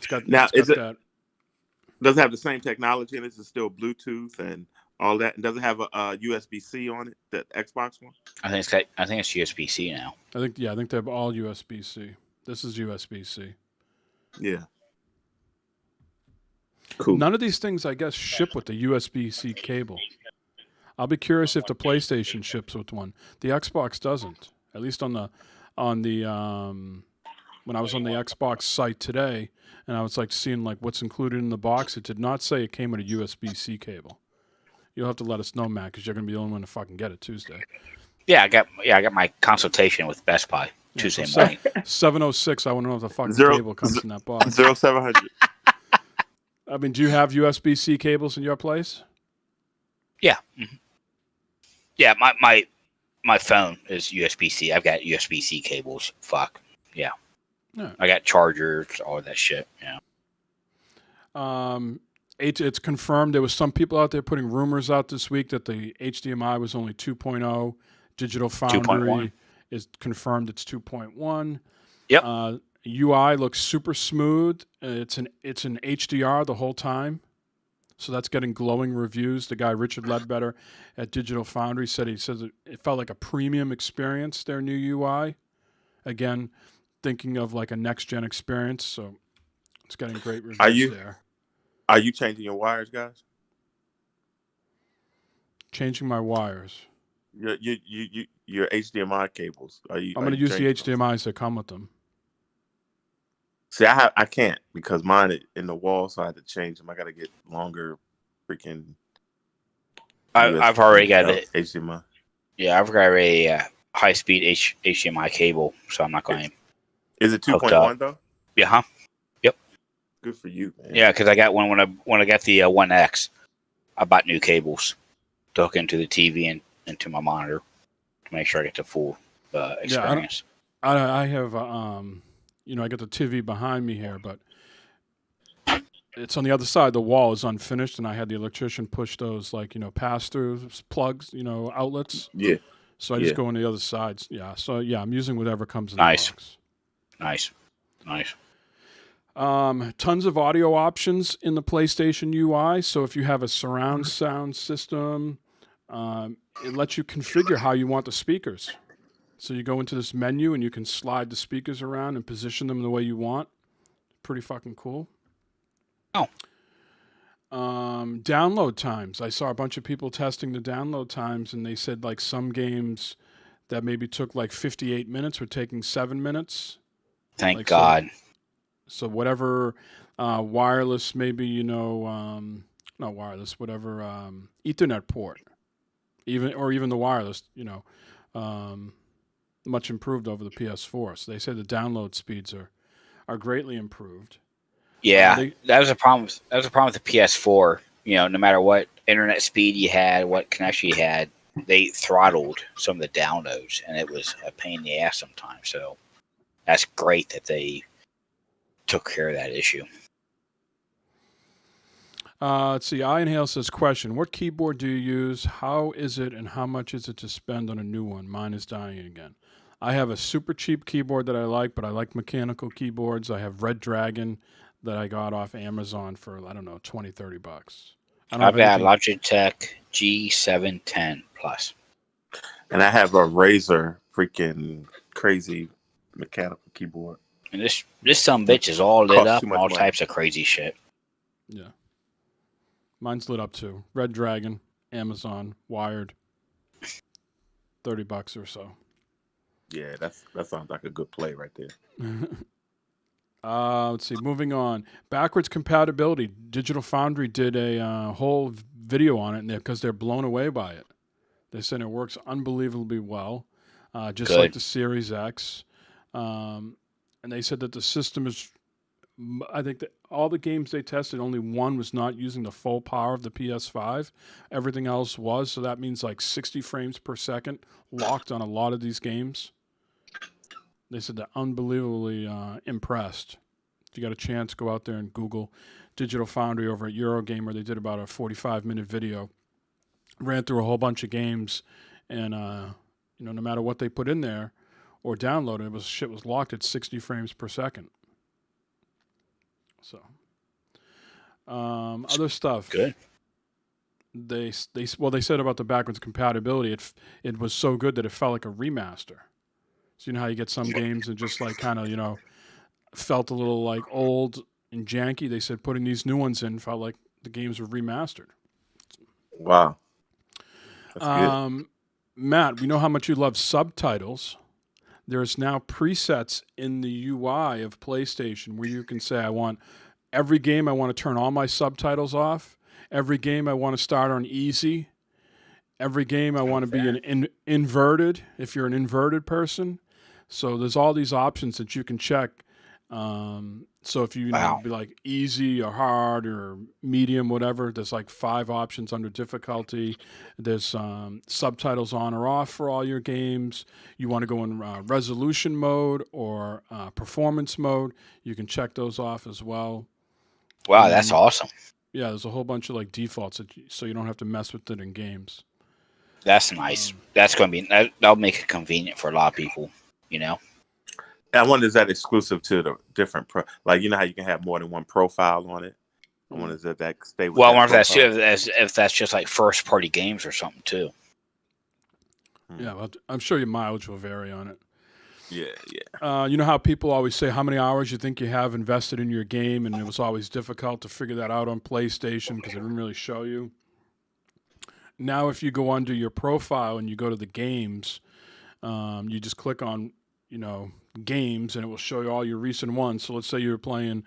Speaker 3: Does it have the same technology, and it's still Bluetooth and all that, and does it have a USB-C on it? The Xbox one?
Speaker 2: I think it's USB-C now.
Speaker 5: I think they have all USB-C. This is USB-C.
Speaker 3: Yeah. Cool.
Speaker 5: None of these things, I guess, ship with the USB-C cable. I'll be curious if the PlayStation ships with one. The Xbox doesn't. At least on the when I was on the Xbox site today, and I was like seeing like what's included in the box, it did not say it came with a USB-C cable. You'll have to let us know, Matt, because you're gonna be the only one to fucking get it Tuesday.
Speaker 2: Yeah, I got my consultation with Best Buy Tuesday morning.
Speaker 5: 706. I want to know if the fucking cable comes in that box.
Speaker 3: 0700.
Speaker 5: I mean, do you have USB-C cables in your place?
Speaker 2: Yeah. Mm-hmm. Yeah, my phone is USB-C. I've got USB-C cables. Fuck. Yeah. I got chargers, all that shit. Yeah.
Speaker 5: It's confirmed. There was some people out there putting rumors out this week that the HDMI was only 2.0. Digital Foundry
Speaker 2: 2.1.
Speaker 5: is confirmed it's 2.1.
Speaker 2: Yep.
Speaker 5: UI looks super smooth. It's an HDR the whole time. So that's getting glowing reviews. The guy Richard Ledbetter at Digital Foundry said it felt like a premium experience, their new UI. Again, thinking of like a next-gen experience. So it's getting great reviews there.
Speaker 3: Are you changing your wires, guys?
Speaker 5: Changing my wires.
Speaker 3: Your HDMI cables. I'm
Speaker 5: going to use the HDMIs that come with them.
Speaker 3: See, I can't because mine is in the wall, so I had to change them. I got to get longer freaking.
Speaker 2: I've already got it.
Speaker 3: HDMI.
Speaker 2: Yeah, I've got a high-speed HDMI cable, so I'm not going to.
Speaker 3: Is it 2.1 though?
Speaker 2: Yeah. Huh? Yep.
Speaker 3: Good for you, man.
Speaker 2: Yeah, because I got one when I got the 1X. I bought new cables to hook into the TV and into my monitor to make sure I get the full experience.
Speaker 5: Yeah, I have I got the TV behind me here, but it's on the other side. The wall is unfinished, and I had the electrician push those pass-through plugs, outlets.
Speaker 3: Yeah.
Speaker 5: So I just go on the other sides. Yeah. So yeah, I'm using whatever comes in the box.
Speaker 2: Nice.
Speaker 5: Tons of audio options in the PlayStation UI. So if you have a surround sound system, it lets you configure how you want the speakers. So you go into this menu and you can slide the speakers around and position them the way you want. Pretty fucking cool.
Speaker 2: Oh.
Speaker 5: Download times. I saw a bunch of people testing the download times, and they said like some games that maybe took like 58 minutes were taking 7 minutes.
Speaker 2: Thank God.
Speaker 5: So whatever wireless, maybe not wireless, whatever Ethernet port, even the wireless, much improved over the PS4. So they say the download speeds are greatly improved.
Speaker 2: Yeah, that was a problem. That was a problem with the PS4. No matter what internet speed you had, what connection you had, they throttled some of the downloads, and it was a pain in the ass sometimes. So that's great that they took care of that issue.
Speaker 5: Let's see. Ian Hale says, question, what keyboard do you use? How is it and how much is it to spend on a new one? Mine is dying again. I have a super cheap keyboard that I like, but I like mechanical keyboards. I have Red Dragon that I got off Amazon for, I don't know, $20-30. I don't
Speaker 2: I've
Speaker 5: have
Speaker 2: got
Speaker 5: anything.
Speaker 2: Logitech G710 Plus.
Speaker 3: And I have a Razer freaking crazy mechanical keyboard.
Speaker 2: And this some bitch is all lit
Speaker 3: Costs
Speaker 2: up
Speaker 3: too
Speaker 2: and
Speaker 3: much
Speaker 2: all
Speaker 3: money.
Speaker 2: types of crazy shit.
Speaker 5: Yeah. Mine's lit up too. Red Dragon, Amazon, Wired. $30 or so.
Speaker 3: Yeah, that sounds like a good play right there.
Speaker 5: Let's see. Moving on. Backwards compatibility. Digital Foundry did a whole video on it because they're blown away by it. They said it works unbelievably well, just
Speaker 2: Good.
Speaker 5: like the Series X. And they said that the system is. I think that all the games they tested, only one was not using the full power of the PS5. Everything else was. So that means like 60 frames per second locked on a lot of these games. They said they're unbelievably impressed. If you got a chance, go out there and Google Digital Foundry over at Eurogamer. They did about a 45-minute video. Ran through a whole bunch of games, and no matter what they put in there or downloaded, shit was locked at 60 frames per second. So, other stuff.
Speaker 2: Good.
Speaker 5: They said about the backwards compatibility, it was so good that it felt like a remaster. So you know how you get some games and just like kind of felt a little like old and janky. They said putting these new ones in felt like the games were remastered.
Speaker 3: Wow. That's good.
Speaker 5: Matt, we know how much you love subtitles. There's now presets in the UI of PlayStation where you can say, I want every game, I want to turn all my subtitles off. Every game, I want to start on easy. Every game, I want to be an inverted, if you're an inverted person. So there's all these options that you can check. So if you be like easy or hard or medium, whatever, there's like 5 options under difficulty. There's subtitles on or off for all your games. You want to go in resolution mode or performance mode. You can check those off as well.
Speaker 2: Wow, that's awesome.
Speaker 5: Yeah, there's a whole bunch of like defaults so you don't have to mess with it in games.
Speaker 2: That's nice. That's going to be that'll make it convenient for a lot of people.
Speaker 3: I wonder, is that exclusive to the different like how you can have more than one profile on it? I wonder if that stay with.
Speaker 2: Well, I
Speaker 3: that
Speaker 2: wonder
Speaker 3: profile.
Speaker 2: if that's just like first party games or something too.
Speaker 5: Yeah, well, I'm sure your mileage will vary on it.
Speaker 3: Yeah.
Speaker 5: You know how people always say how many hours you think you have invested in your game, and it was always difficult to figure that out on PlayStation because it didn't really show you. Now, if you go under your profile and you go to the games, you just click on, games, and it will show you all your recent ones. So let's say you're playing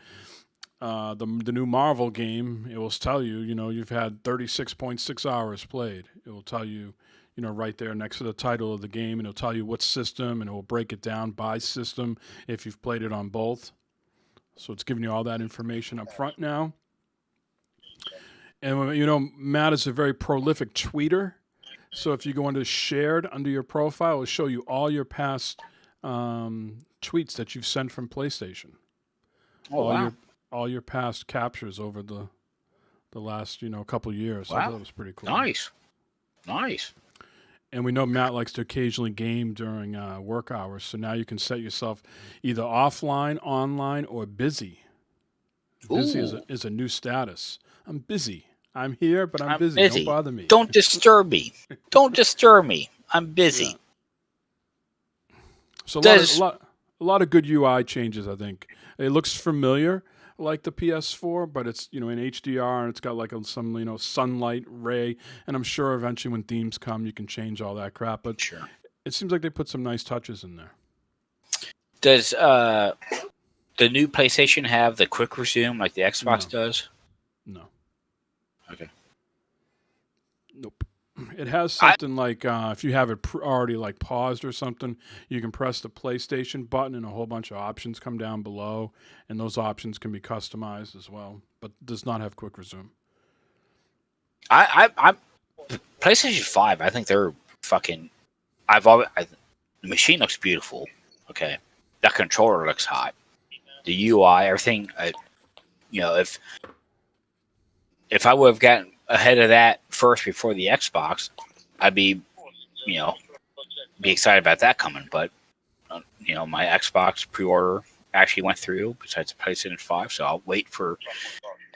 Speaker 5: the new Marvel game. It will tell you, you've had 36.6 hours played. It will tell you, right there next to the title of the game, and it'll tell you what system, and it will break it down by system if you've played it on both. So it's giving you all that information up front now. And, Matt is a very prolific tweeter. So if you go into shared under your profile, it'll show you all your past tweets that you've sent from PlayStation. All your past captures over the last, couple years.
Speaker 2: Wow.
Speaker 5: I thought that was pretty cool.
Speaker 2: Nice.
Speaker 5: And we know Matt likes to occasionally game during work hours. So now you can set yourself either offline, online, or busy. Busy is a new status. I'm busy. I'm here, but I'm busy. Don't bother me.
Speaker 2: Don't disturb me. Don't disturb me. I'm busy.
Speaker 5: Yeah. So a lot of good UI changes, I think. It looks familiar like the PS4, but it's, in HDR, and it's got like some, sunlight ray. And I'm sure eventually when themes come, you can change all that crap. But
Speaker 2: sure,
Speaker 5: it seems like they put some nice touches in there.
Speaker 2: Does the new PlayStation have the quick resume like the Xbox does?
Speaker 5: No.
Speaker 2: Okay.
Speaker 5: Nope. It has something like if you have it already like paused or something, you can press the PlayStation button and a whole bunch of options come down below, and those options can be customized as well, but does not have quick resume.
Speaker 2: I PlayStation 5, I think they're fucking. The machine looks beautiful. Okay, that controller looks hot. The UI, everything. If I would have gotten ahead of that first before the Xbox, I'd be excited about that coming. But my Xbox pre-order actually went through. Besides the PlayStation 5, so I'll wait for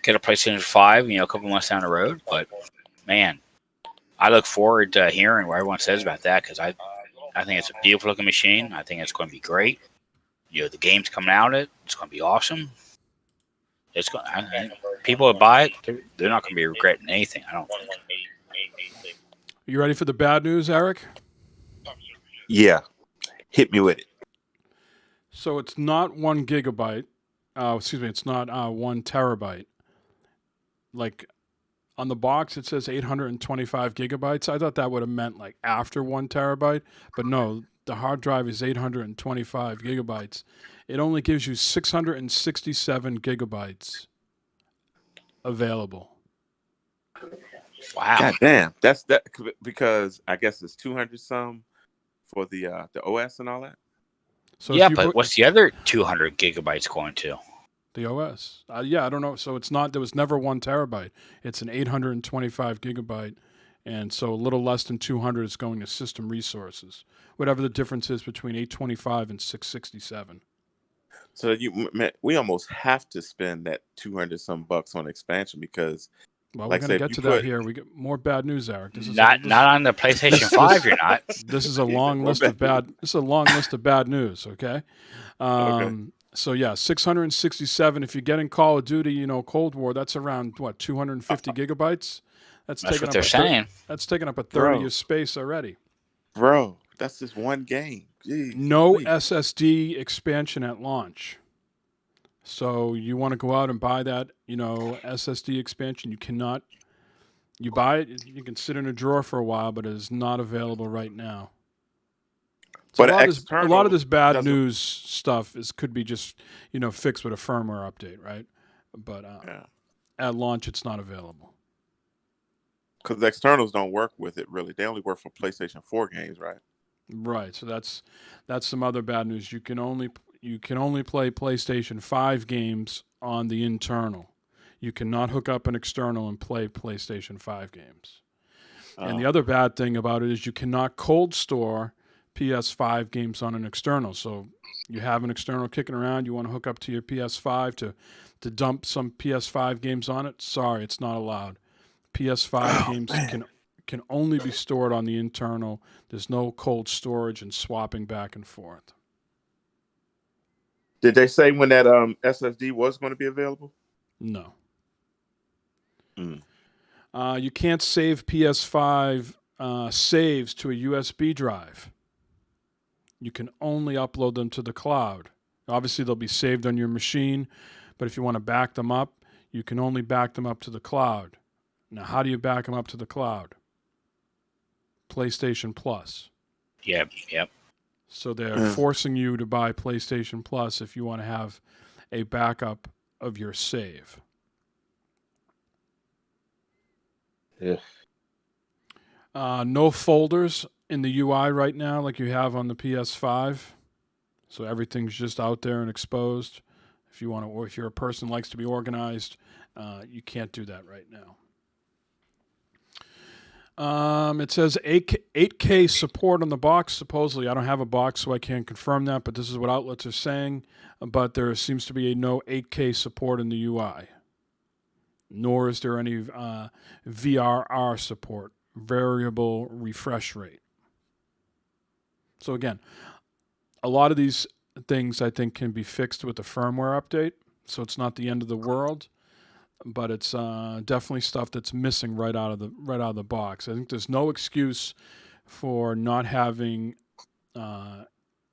Speaker 2: get a PlayStation 5. A couple months down the road. But man, I look forward to hearing what everyone says about that because I think it's a beautiful looking machine. I think it's going to be great. The game's coming out. It's going to be awesome. It's going. People that buy it, they're not going to be regretting anything. I don't think.
Speaker 5: You ready for the bad news, Eric?
Speaker 3: Yeah, hit me with it.
Speaker 5: So it's not 1 gigabyte. It's not 1 terabyte. Like on the box, it says 825 gigabytes. I thought that would have meant like after 1 terabyte, but no, the hard drive is 825 gigabytes. It only gives you 667 gigabytes available.
Speaker 2: Wow.
Speaker 3: God damn, that's because I guess it's 200 some for the OS and all that.
Speaker 5: So
Speaker 2: yeah, but what's the other 200 gigabytes going to?
Speaker 5: The OS. I don't know. So it's not. There was never 1 terabyte. It's an 825 gigabyte, and so a little less than 200 is going to system resources. Whatever the difference is between 825 and 667.
Speaker 3: So we almost have to spend that 200 some bucks on expansion because.
Speaker 5: Well, we're going to get to that here. We get more bad news, Eric. This is
Speaker 2: not on the PlayStation 5. You're not.
Speaker 5: This is a long list of bad. This is a long list of bad news. Okay.
Speaker 3: Okay.
Speaker 5: So yeah, 667. If you're getting Call of Duty, Cold War, that's around what 250 gigabytes. That's
Speaker 2: what they're saying.
Speaker 5: That's taking up a third of your space already.
Speaker 3: Bro, that's just one game. Jeez,
Speaker 5: no SSD expansion at launch. So you want to go out and buy that, SSD expansion. You cannot. You buy it, you can sit in a drawer for a while, but it is not available right now. So
Speaker 3: but
Speaker 5: a lot of this bad news stuff could be just, fixed with a firmware update, right? But at launch, it's not available.
Speaker 3: Because the externals don't work with it, really. They only work for PlayStation 4 games, right?
Speaker 5: Right. So that's some other bad news. You can only play PlayStation 5 games on the internal. You cannot hook up an external and play PlayStation 5 games. And the other bad thing about it is you cannot cold store PS5 games on an external. So you have an external kicking around, you want to hook up to your PS5 to dump some PS5 games on it. Sorry, it's not allowed. PS5 games can only be stored on the internal. There's no cold storage and swapping back and forth.
Speaker 3: Did they say when that SSD was going to be available?
Speaker 5: No. You can't save PS5 saves to a USB drive. You can only upload them to the cloud. Obviously, they'll be saved on your machine, but if you want to back them up, you can only back them up to the cloud. Now, how do you back them up to the cloud? PlayStation Plus.
Speaker 2: Yep.
Speaker 5: So they're forcing you to buy PlayStation Plus if you want to have a backup of your save.
Speaker 3: Yeah.
Speaker 5: No folders in the UI right now like you have on the PS5. So everything's just out there and exposed. If you want to, or if you're a person who likes to be organized, you can't do that right now. It says 8K support on the box, supposedly. I don't have a box, so I can't confirm that, but this is what outlets are saying. But there seems to be no 8K support in the UI. Nor is there any VRR support, variable refresh rate. So again, a lot of these things I think can be fixed with a firmware update, so it's not the end of the world. But it's definitely stuff that's missing right out of the box. I think there's no excuse for not having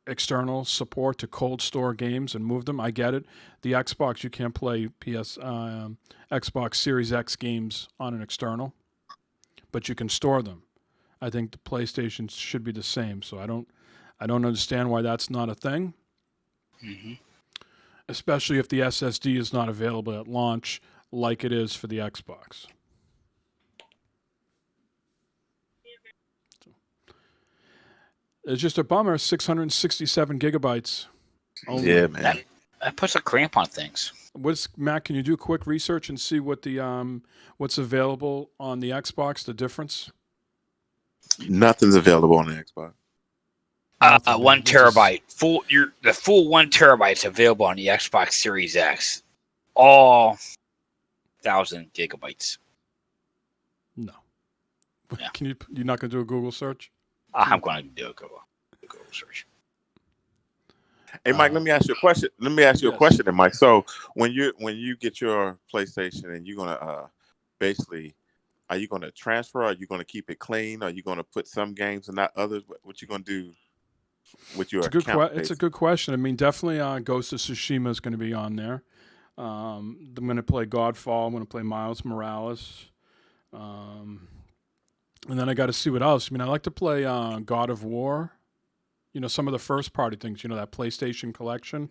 Speaker 5: external support to cold store games and move them. I get it. The Xbox, you can't play Xbox Series X games on an external, but you can store them. I think the PlayStation should be the same. So I don't understand why that's not a thing.
Speaker 2: Mm-hmm.
Speaker 5: Especially if the SSD is not available at launch, like it is for the Xbox. It's just a bummer. 667 gigabytes. Only.
Speaker 3: Yeah, man.
Speaker 2: That puts a cramp on things.
Speaker 5: Matt, can you do quick research and see what the what's available on the Xbox? The difference.
Speaker 3: Nothing's available on the Xbox.
Speaker 5: Nothing, man.
Speaker 2: 1
Speaker 5: It's just-
Speaker 2: terabyte. The full 1 terabyte is available on the Xbox Series X. All 1,000 gigabytes.
Speaker 5: No.
Speaker 2: Yeah.
Speaker 5: You're not gonna do a Google search?
Speaker 2: I'm going to do a Google search.
Speaker 3: Hey, Mike, let me ask you a question. Let me ask you a
Speaker 5: Yes.
Speaker 3: question, then, Mike. So when you get your PlayStation and you're gonna basically, are you gonna transfer? Are you gonna keep it clean? Are you gonna put some games and not others? What you gonna do with your account?
Speaker 5: It's a good question. I mean, definitely Ghost of Tsushima is going to be on there. I'm going to play Godfall. I'm going to play Miles Morales. And then I got to see what else. I mean, I like to play God of War. Some of the first party things, that PlayStation collection.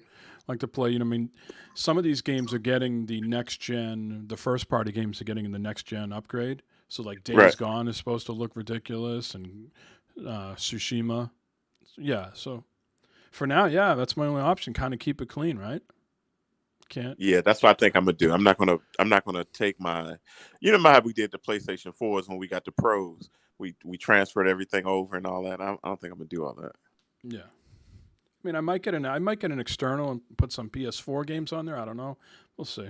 Speaker 5: I like to play, I mean, some of these games are getting the next gen, the first party games are getting in the next gen upgrade. So like Days Gone is supposed to look ridiculous, and Tsushima. Yeah, so for now, that's my only option. Kind of keep it clean, right? Can't.
Speaker 3: Yeah, that's what I think I'm gonna do. I'm not gonna take my. You know how we did the PlayStation 4s when we got the Pros. We transferred everything over and all that. I don't think I'm gonna do all that.
Speaker 5: Yeah. I mean, I might get an external and put some PS4 games on there. I don't know. We'll see.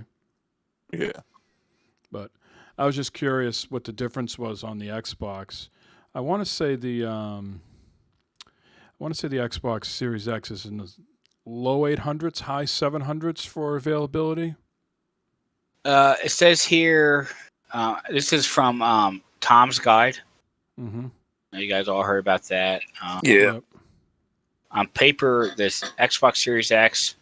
Speaker 3: Yeah.
Speaker 5: But I was just curious what the difference was on the Xbox. I want to say the Xbox Series X is in the low 800s, high 700s for availability.
Speaker 2: It says here, this is from Tom's Guide.
Speaker 5: Mm-hmm.
Speaker 2: You guys all heard about that.
Speaker 3: Yeah.
Speaker 5: Yep.
Speaker 2: On paper, this Xbox Series X,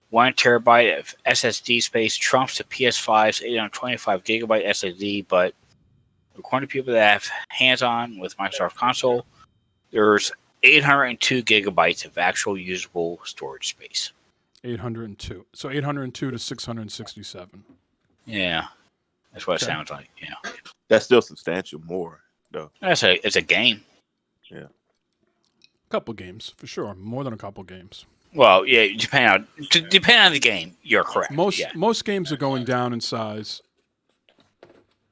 Speaker 2: 1 terabyte of SSD space trumps the PS5's 825 gigabyte SSD, but according to people that have hands-on with Microsoft Console, there's 802 gigabytes of actual usable storage space.
Speaker 5: 802. So 802 to 667.
Speaker 2: Yeah, that's what it
Speaker 5: Okay.
Speaker 2: sounds like. Yeah,
Speaker 3: That's still substantial more though.
Speaker 2: it's a game.
Speaker 3: Yeah.
Speaker 5: Couple games for sure. More than a couple games.
Speaker 2: Well, yeah, depending on the game, you're correct.
Speaker 5: Most games are going down in size.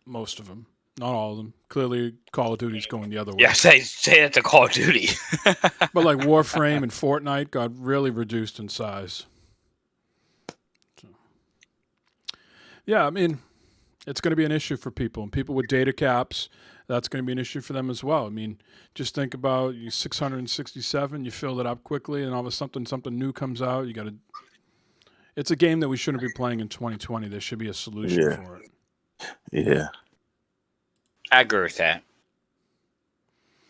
Speaker 5: Most of them, not all of them. Clearly, Call of Duty's going the other way.
Speaker 2: Yeah, say that to Call of Duty.
Speaker 5: But like Warframe and Fortnite got really reduced in size. So, yeah, I mean, it's going to be an issue for people. And people with data caps, that's going to be an issue for them as well. I mean, just think about you 667, you fill it up quickly, and all of a sudden something new comes out. You got to. It's a game that we shouldn't be playing in 2020. There should be a solution for it.
Speaker 3: Yeah.
Speaker 2: I agree with that.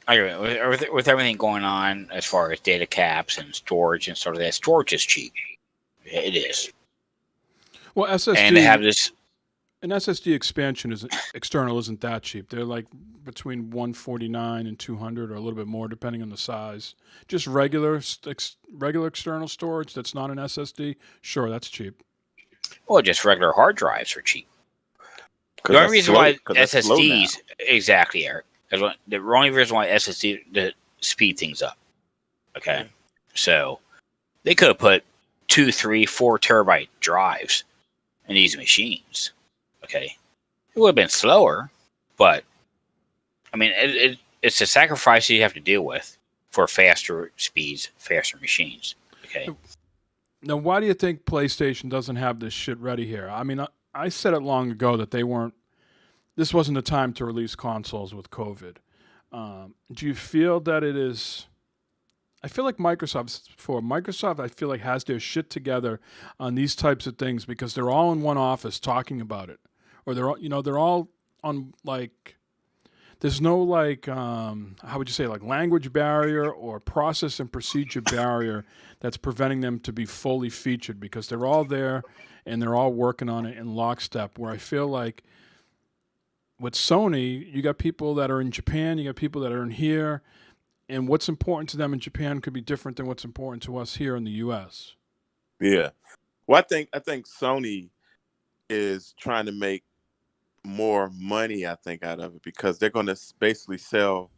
Speaker 2: I agree with everything going on as far as data caps and storage and sort of that. Storage is cheap. It is.
Speaker 5: Well, SSD
Speaker 2: And they have this.
Speaker 5: an SSD expansion external isn't that cheap. They're like between 149 and 200, or a little bit more depending on the size. Just regular external storage that's not an SSD, sure, that's cheap.
Speaker 2: Well, just regular hard drives are cheap. The only reason why SSDs, exactly, Eric. The only reason why SSD to speed things up. Okay, so they could have put 2, 3, 4 terabyte drives in these machines. Okay, it would have been slower, but I mean, it's a sacrifice you have to deal with for faster speeds, faster machines. Okay.
Speaker 5: Now, why do you think PlayStation doesn't have this shit ready here? I mean, I said it long ago that this wasn't the time to release consoles with COVID. Do you feel that it is? I feel like Microsoft, I feel like has their shit together on these types of things because they're all in one office talking about it, or they're all on like. There's no like how would you say, like language barrier or process and procedure barrier that's preventing them to be fully featured because they're all there and they're all working on it in lockstep. Where I feel like with Sony, you got people that are in Japan, you got people that are in here, and what's important to them in Japan could be different than what's important to us here in the U.S.
Speaker 3: Yeah. Well, I think Sony is trying to make more money, I think, out of it because they're going to basically sell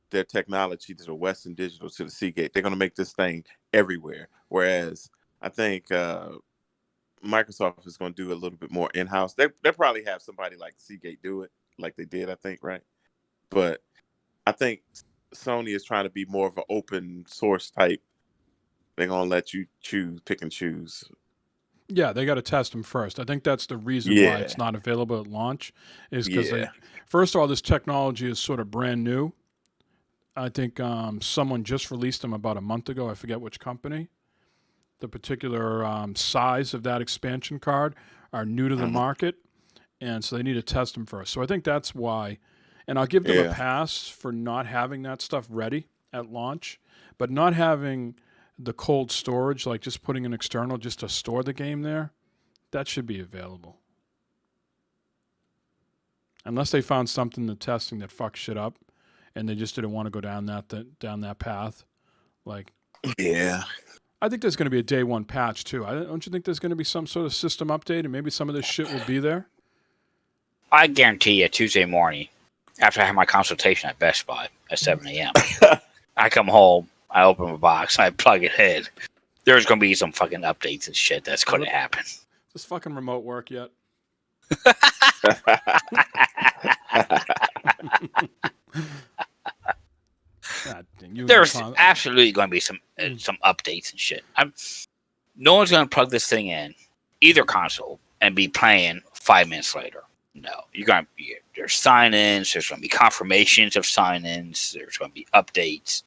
Speaker 3: their technology to the Western Digital, to the Seagate. They're going to make this thing everywhere. Whereas I think Microsoft is going to do a little bit more in-house. They probably have somebody like Seagate do it, like they did, I think, right? But I think Sony is trying to be more of an open source type. They're gonna let you pick and choose.
Speaker 5: Yeah, they got to test them first. I think that's the reason why
Speaker 3: Yeah.
Speaker 5: it's not available at launch, is because
Speaker 3: Yeah.
Speaker 5: first of all, this technology is sort of brand new. I think someone just released them about a month ago. I forget which company. The particular size of that expansion card are new to the market, and so they need to test them first. So I think that's why. And I'll give them a
Speaker 3: Yeah.
Speaker 5: pass for not having that stuff ready at launch, but not having the cold storage, like just putting an external just to store the game there, that should be available. Unless they found something in the testing that fucked shit up, and they just didn't want to go down that path. Like,
Speaker 3: Yeah.
Speaker 5: I think there's going to be a day one patch too. Don't you think there's going to be some sort of system update, and maybe some of this shit will be there?
Speaker 2: I guarantee you, Tuesday morning, after I have my consultation at Best Buy at 7 a.m., I come home, I open my box, I plug it in. There's going to be some fucking updates and shit that's going to happen.
Speaker 5: Does fucking remote work yet?
Speaker 2: There's absolutely going to be some updates and shit. No one's going to plug this thing in, either console, and be playing 5 minutes later. No, there's sign-ins. There's going to be confirmations of sign-ins. There's going to be updates.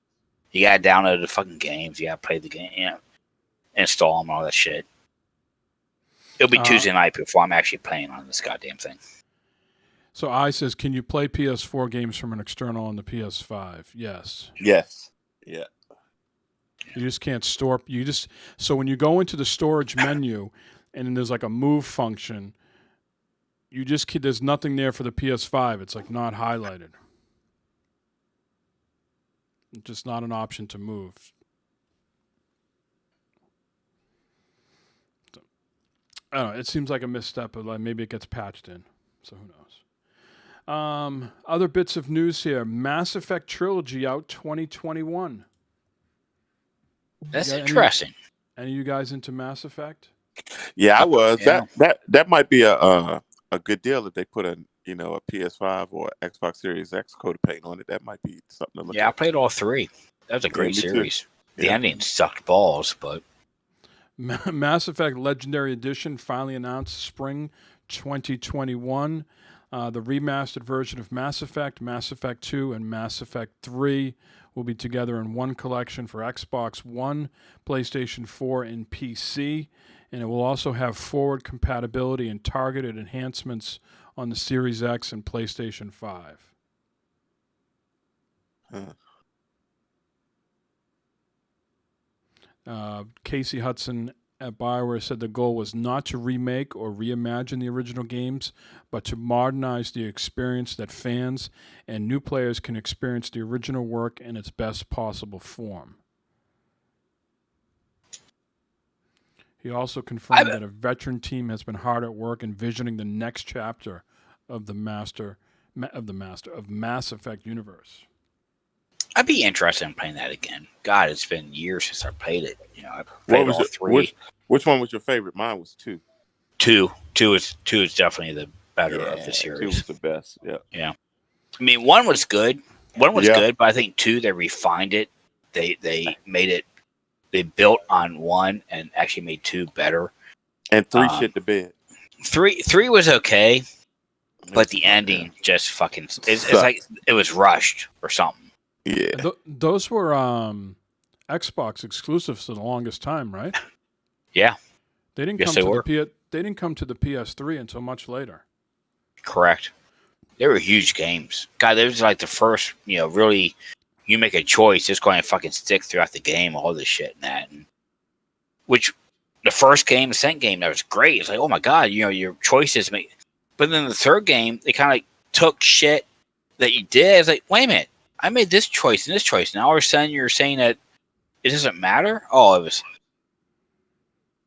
Speaker 2: You got to download the fucking games. You got to play the game. Install them, all that shit. It'll be Tuesday night before I'm actually playing on this goddamn thing. So
Speaker 5: I says, can you play PS4 games from an external on the PS5? Yes.
Speaker 3: Yes. Yeah.
Speaker 5: You just can't store. So when you go into the storage menu, and then there's like a move function, there's nothing there for the PS5. It's like not highlighted. It's just not an option to move. I don't know. It seems like a misstep, but like maybe it gets patched in. So who knows? Other bits of news here. Mass Effect Trilogy out 2021.
Speaker 2: That's interesting.
Speaker 5: Any of you guys into Mass Effect?
Speaker 3: Yeah, I was.
Speaker 2: Yeah.
Speaker 3: That might be a good deal if they put a PS5 or Xbox Series X coat of paint on it. That might be something to look at.
Speaker 2: Yeah, I played all three. That was a great series. The
Speaker 3: Yeah.
Speaker 2: ending sucked balls, but
Speaker 5: Mass Effect Legendary Edition finally announced spring 2021. The remastered version of Mass Effect 2, and Mass Effect 3 will be together in one collection for Xbox One, PlayStation 4, and PC. And it will also have forward compatibility and targeted enhancements on the Series X and PlayStation 5. Casey Hudson at BioWare said the goal was not to remake or reimagine the original games, but to modernize the experience that fans and new players can experience the original work in its best possible form. He also confirmed that a veteran team has been hard at work envisioning the next chapter of the Mass Effect universe.
Speaker 2: I'd be interested in playing that again. God, it's been years since I played it. I played all three.
Speaker 3: Which one was your favorite? Mine was 2.
Speaker 2: Two is definitely the better of the series.
Speaker 3: 2 was the best. Yeah.
Speaker 2: I mean, 1 was good. 1 was good, but I think 2, they refined it. They made it. They built on 1 and actually made 2 better.
Speaker 3: And 3 shit the bed.
Speaker 2: 3 was okay, but the ending just fucking. It's like it was rushed or something.
Speaker 5: Yeah. Those were Xbox exclusives for the longest time, right?
Speaker 2: Yeah.
Speaker 5: They didn't come to the PS3 until much later.
Speaker 2: Correct. They were huge games. God, they was like the first, really, you make a choice, it's going to fucking stick throughout the game, all this shit and that. Which, the first game, the second game, that was great. It's like, oh my God, your choices make. But then the third game, they kind of like took shit that you did. It's like, wait a minute, I made this choice and this choice. Now all of a sudden you're saying that it doesn't matter? Oh, it was.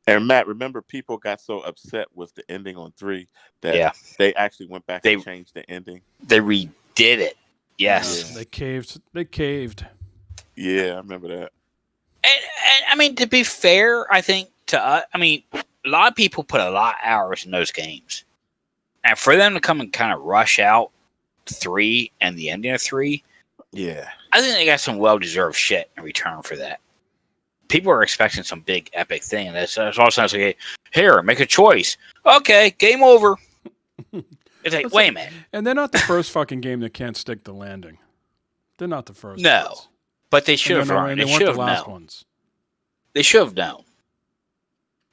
Speaker 3: And Matt, remember people got so upset with the ending on 3 that they actually went back and changed the ending.
Speaker 2: They redid it. Yes.
Speaker 5: They caved.
Speaker 3: Yeah, I remember that.
Speaker 2: And I mean, to be fair, I think to us, a lot of people put a lot of hours in those games. And for them to come and kind of rush out 3 and the ending of 3,
Speaker 3: Yeah.
Speaker 2: I think they got some well-deserved shit in return for that. People are expecting some big epic thing, and that's all of a sudden it's like, here, make a choice. Okay, game over. It's like, wait a minute.
Speaker 5: And they're not the first fucking game that can't stick the landing. They're not the first.
Speaker 2: No,
Speaker 5: ones.
Speaker 2: but they should have
Speaker 5: And
Speaker 2: learned.
Speaker 5: they
Speaker 2: They
Speaker 5: weren't
Speaker 2: should
Speaker 5: the
Speaker 2: have
Speaker 5: last
Speaker 2: known.
Speaker 5: ones.
Speaker 2: They should have known.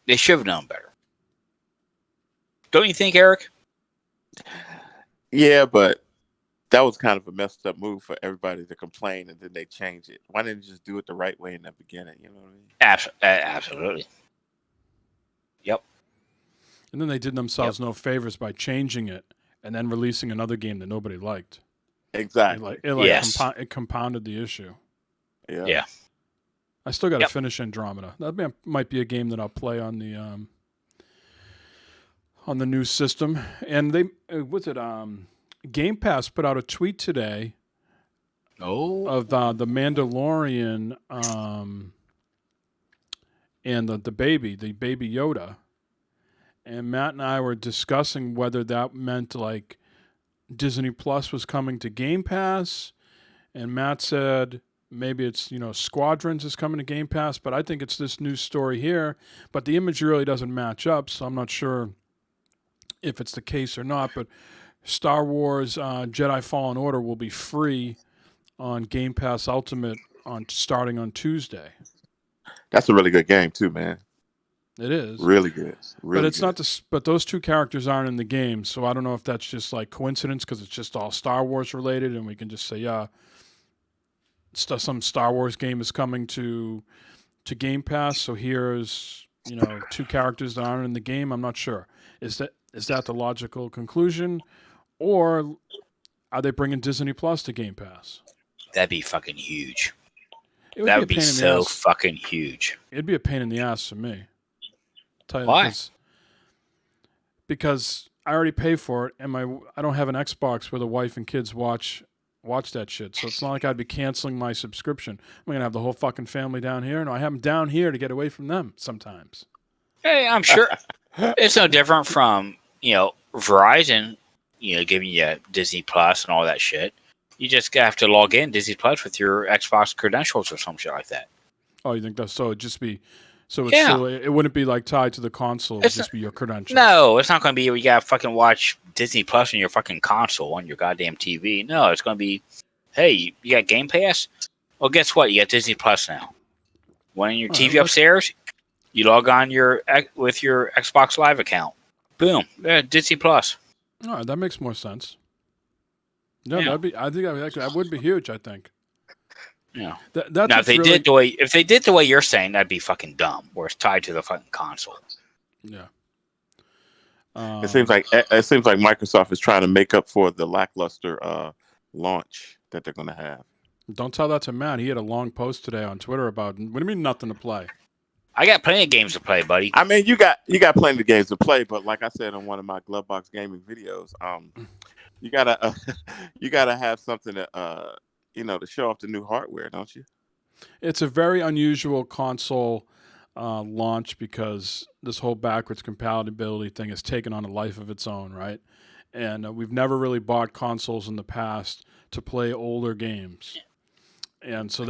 Speaker 2: They should have known better. Don't you think, Eric?
Speaker 3: Yeah, but that was kind of a messed up move for everybody to complain, and then they change it. Why didn't you just do it the right way in the beginning? You know what I mean?
Speaker 2: Absolutely. Yep.
Speaker 5: And then they did themselves no favors by changing it and then releasing another game that nobody liked.
Speaker 3: Exactly.
Speaker 2: Yes.
Speaker 5: It compounded the issue.
Speaker 3: Yeah.
Speaker 5: I still got to finish Andromeda. That might be a game that I'll play on the new system. And they Game Pass put out a tweet today of the Mandalorian and the baby Yoda. And Matt and I were discussing whether that meant like Disney Plus was coming to Game Pass. And Matt said maybe it's, Squadrons is coming to Game Pass, but I think it's this new story here. But the image really doesn't match up, so I'm not sure if it's the case or not. But Star Wars Jedi Fallen Order will be free on Game Pass Ultimate starting on Tuesday.
Speaker 3: That's a really good game too, man.
Speaker 5: It is
Speaker 3: really good. Really
Speaker 5: but it's
Speaker 3: good.
Speaker 5: not but those two characters aren't in the game, so I don't know if that's just like coincidence because it's just all Star Wars related, and we can just say, yeah, some Star Wars game is coming to Game Pass. So here's two characters that aren't in the game. I'm not sure. Is that the logical conclusion, or are they bringing Disney Plus to Game Pass?
Speaker 2: That'd be fucking huge.
Speaker 5: That
Speaker 2: would be so fucking huge.
Speaker 5: It'd be a pain in the ass for me.
Speaker 2: Why?
Speaker 5: Because I already pay for it, and I don't have an Xbox where the wife and kids watch that shit. So it's not like I'd be canceling my subscription. I'm gonna have the whole fucking family down here, and I have them down here to get away from them sometimes.
Speaker 2: Hey, I'm sure it's no different from Verizon, giving you Disney Plus and all that shit. You just have to log in Disney Plus with your Xbox credentials or some shit like that.
Speaker 5: Oh, you think that's so? It'd just be. So it's still, it wouldn't be like tied to the console. It'd just be your credentials.
Speaker 2: No, it's not going to be you got to fucking watch Disney Plus on your fucking console on your goddamn TV. No, it's going to be, hey, you got Game Pass? Well, guess what? You got Disney Plus now. When your TV upstairs, you log on with your Xbox Live account. Boom, Disney Plus.
Speaker 5: All right, that makes more sense. Yeah, that'd be. I think that would be huge. I think.
Speaker 2: Yeah.
Speaker 5: That's
Speaker 2: now, if they did the way you're saying, that'd be fucking dumb. Where it's tied to the fucking console.
Speaker 5: Yeah.
Speaker 3: It seems like Microsoft is trying to make up for the lackluster launch that they're going to have.
Speaker 5: Don't tell that to Matt. He had a long post today on Twitter about. What do you mean nothing to play?
Speaker 2: I got plenty of games to play, buddy.
Speaker 3: I mean, you got plenty of games to play, but like I said on one of my Glovebox gaming videos, you gotta have something to to show off the new hardware, don't you?
Speaker 5: It's a very unusual console launch because this whole backwards compatibility thing has taken on a life of its own, right? And we've never really bought consoles in the past to play older games, and so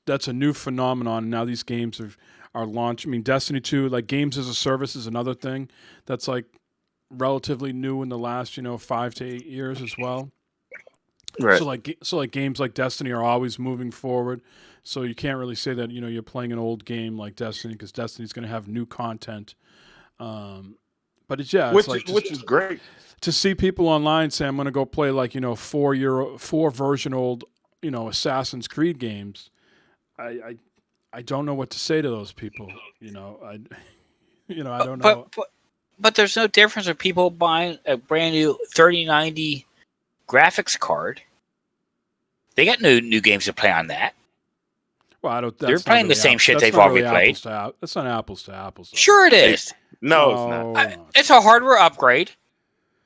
Speaker 5: that's a new phenomenon. Now these games are launched. I mean, Destiny 2, like games as a service, is another thing that's like relatively new in the last 5 to 8 years as well.
Speaker 3: Right.
Speaker 5: So like games like Destiny are always moving forward. So you can't really say that you're playing an old game like Destiny because Destiny's going to have new content. But it's
Speaker 3: which is great
Speaker 5: to see people online say I'm going to go play like 4 version old Assassin's Creed games. I don't know what to say to those people. I don't know.
Speaker 2: But there's no difference with people buying a brand new 3090 graphics card. They got new games to play on that.
Speaker 5: Well,
Speaker 2: they're playing the same shit they've already played.
Speaker 5: That's not apples to apples. Though.
Speaker 2: Sure it is.
Speaker 3: No, it's not.
Speaker 2: It's a hardware upgrade,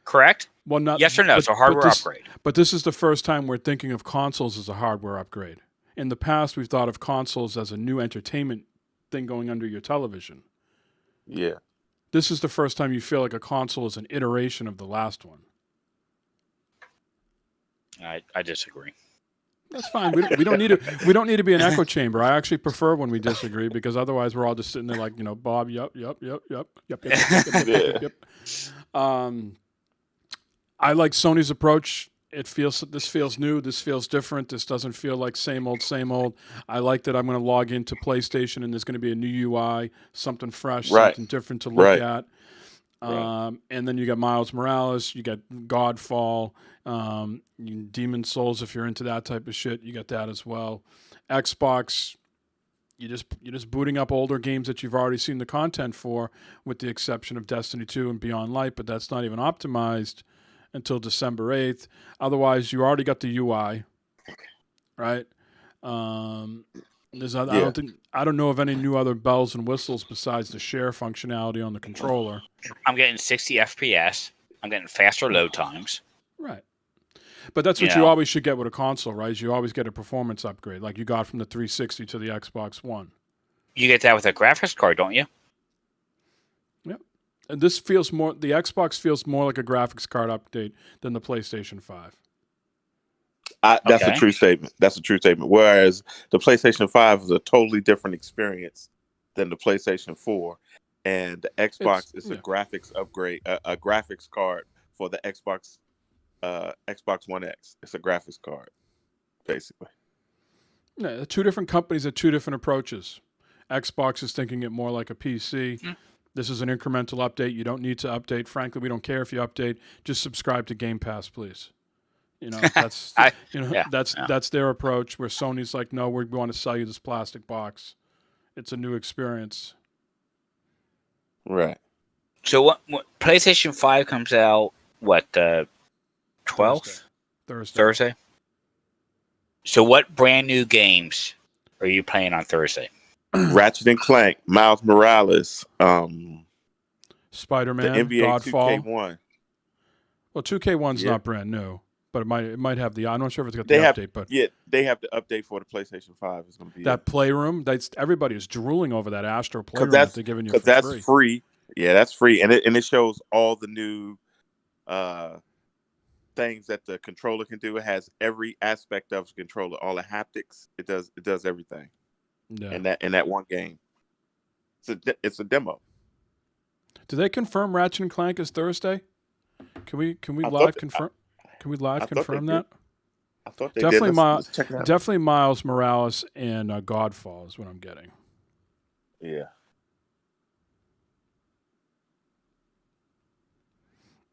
Speaker 2: correct?
Speaker 5: Well, not
Speaker 2: yes or no. It's a hardware upgrade.
Speaker 5: But this is the first time we're thinking of consoles as a hardware upgrade. In the past, we've thought of consoles as a new entertainment thing going under your television.
Speaker 3: Yeah.
Speaker 5: This is the first time you feel like a console is an iteration of the last one.
Speaker 2: I disagree.
Speaker 5: That's fine. We don't need to. We don't need to be an echo chamber. I actually prefer when we disagree because otherwise we're all just sitting there like Bob. Yep. I like Sony's approach. This feels new. This feels different. This doesn't feel like same old, same old. I like that I'm going to log into PlayStation and there's going to be a new UI, something fresh, something different to look at. And then you got Miles Morales, you got Godfall, Demon Souls. If you're into that type of shit, you got that as well. Xbox, you're just booting up older games that you've already seen the content for, with the exception of Destiny 2 and Beyond Light, but that's not even optimized until December 8th. Otherwise, you already got the UI, right? I don't know of any new other bells and whistles besides the share functionality on the controller.
Speaker 2: I'm getting 60 FPS. I'm getting faster load times.
Speaker 5: Right. But that's what you always should get with a console, right? You always get a performance upgrade, like you got from the 360 to the Xbox One.
Speaker 2: You get that with a graphics card, don't you?
Speaker 5: Yep. And the Xbox feels more like a graphics card update than the PlayStation 5.
Speaker 3: That's a true statement. That's a true statement. Whereas the PlayStation 5 is a totally different experience than the PlayStation 4. And the Xbox is a graphics upgrade, a graphics card for the Xbox One X. It's a graphics card, basically.
Speaker 5: Yeah, two different companies have two different approaches. Xbox is thinking it more like a PC. Mm. This is an incremental update. You don't need to update. Frankly, we don't care if you update. Just subscribe to Game Pass, please. That's that's their approach. Where Sony's like, no, we want to sell you this plastic box. It's a new experience.
Speaker 3: Right.
Speaker 2: So what PlayStation 5 comes out, what, 12th? Thursday. So what brand new games are you playing on Thursday?
Speaker 3: Ratchet and Clank, Miles Morales,
Speaker 5: Spider-Man,
Speaker 3: the NBA
Speaker 5: Godfall.
Speaker 3: 2K1.
Speaker 5: Well, 2K1's not brand new, but it might have the. I'm not sure if it's got the update, but
Speaker 3: they have the update for the PlayStation 5. Is going to be
Speaker 5: that Playroom. Everybody is drooling over that Astro Playroom that they're giving you for free.
Speaker 3: Because that's free. Yeah, that's free, and it shows all the new things that the controller can do. It has every aspect of the controller, all the haptics. It does everything.
Speaker 5: Yeah.
Speaker 3: In that one game, it's a demo.
Speaker 5: Did they confirm Ratchet and Clank is Thursday? Can we live confirm? Can we live confirm that?
Speaker 3: I thought they
Speaker 5: definitely
Speaker 3: did. Let's check it out.
Speaker 5: Definitely Miles Morales and Godfall is what I'm getting.
Speaker 3: Yeah.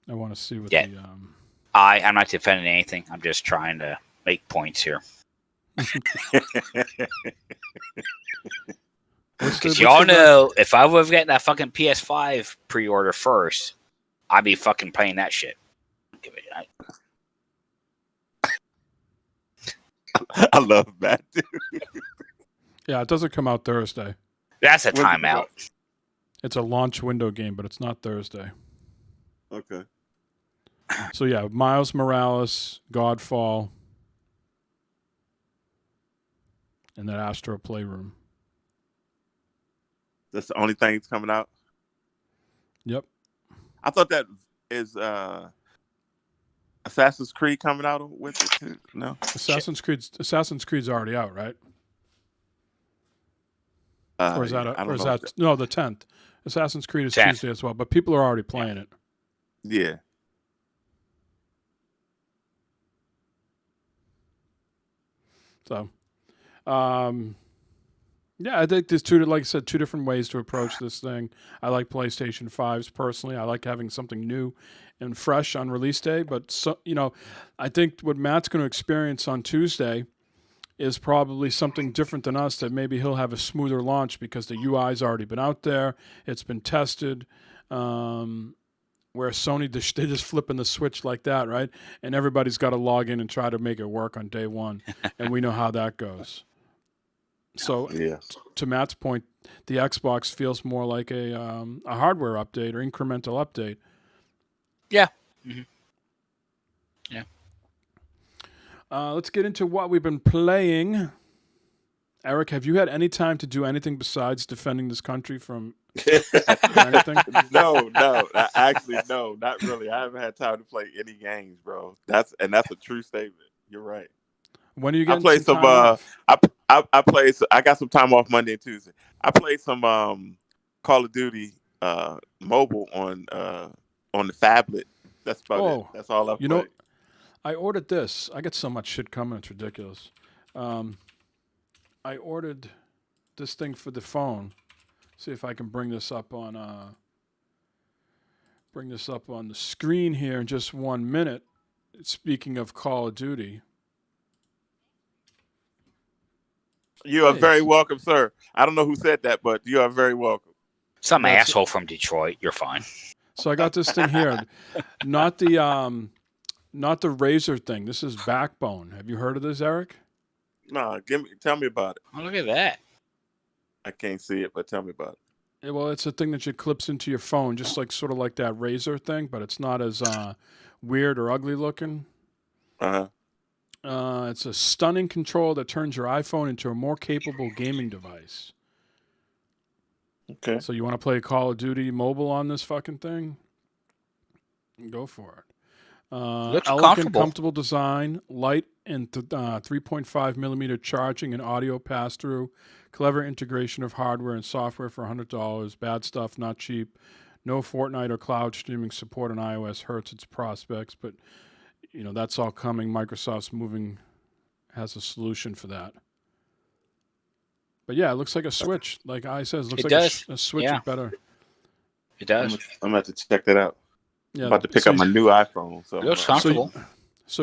Speaker 5: I want to see what
Speaker 2: the. I'm not defending anything. I'm just trying to make points here. Because y'all know, if I would have gotten that fucking PS5 pre-order first, I'd be fucking playing that shit.
Speaker 3: I love that, dude.
Speaker 5: Yeah, it doesn't come out Thursday.
Speaker 2: That's a timeout.
Speaker 5: It's a launch window game, but it's not Thursday.
Speaker 3: Okay.
Speaker 5: So yeah, Miles Morales, Godfall, and that Astro Playroom.
Speaker 3: That's the only thing that's coming out?
Speaker 5: Yep.
Speaker 3: I thought that is Assassin's Creed coming out with it too. No?
Speaker 5: Assassin's Creed's already out, right? Or is that no, the 10th. Assassin's Creed is 10th. Tuesday as well, but people are already playing it.
Speaker 3: Yeah.
Speaker 5: So, yeah, I think there's two different ways to approach this thing. I like PlayStation 5s personally. I like having something new and fresh on release day. But I think what Matt's going to experience on Tuesday is probably something different than us. That maybe he'll have a smoother launch because the UI's already been out there. It's been tested. Where Sony, they're just flipping the switch like that, right? And everybody's got to log in and try to make it work on day one. And we know how that goes. So to Matt's point, the Xbox feels more like a hardware update or incremental update.
Speaker 2: Yeah. Mm-hmm. Yeah.
Speaker 5: Let's get into what we've been playing. Eric, have you had any time to do anything besides defending this country from anything?
Speaker 3: No. Actually, no, not really. I haven't had time to play any games, bro. That's a true statement. You're right.
Speaker 5: When are you
Speaker 3: I
Speaker 5: getting
Speaker 3: play
Speaker 5: some
Speaker 3: some.
Speaker 5: time off?
Speaker 3: I play. I got some time off Monday and Tuesday. I played some Call of Duty mobile on the phablet. That's about it.
Speaker 5: Oh,
Speaker 3: That's all I
Speaker 5: you know,
Speaker 3: played.
Speaker 5: I ordered this. I get so much shit coming. It's ridiculous. I ordered this thing for the phone. See if I can bring this up on the screen here in just 1 minute. Speaking of Call of Duty.
Speaker 3: You are
Speaker 5: Hey,
Speaker 3: very welcome, sir. I don't know who said that, but you are very welcome.
Speaker 2: Some
Speaker 5: That's-
Speaker 2: asshole from Detroit. You're fine.
Speaker 5: so I got this thing here. Not the Razer thing. This is Backbone. Have you heard of this, Eric?
Speaker 3: No, tell me about it.
Speaker 2: Oh, look at that.
Speaker 3: I can't see it, but tell me about it.
Speaker 5: Well, it's a thing that you clips into your phone, just like sort of like that Razer thing, but it's not as weird or ugly looking. It's a stunning control that turns your iPhone into a more capable gaming device.
Speaker 3: Okay.
Speaker 5: So you want to play Call of Duty mobile on this fucking thing? Go for it.
Speaker 2: Looks
Speaker 5: Elegant,
Speaker 2: comfortable.
Speaker 5: comfortable design, light and 3.5 millimeter charging and audio pass through, clever integration of hardware and software for $100. Bad stuff, not cheap. No Fortnite or cloud streaming support on iOS hurts its prospects, but that's all coming. Microsoft's has a solution for that. But yeah, it looks like a Switch. Like I said, it looks
Speaker 2: It
Speaker 5: like
Speaker 2: does.
Speaker 5: a Switch
Speaker 2: Yeah.
Speaker 5: is better.
Speaker 2: It does.
Speaker 3: I'm gonna have to check that out.
Speaker 5: Yeah,
Speaker 3: I'm about to pick up my new iPhone. So
Speaker 2: It looks
Speaker 5: So
Speaker 2: comfortable.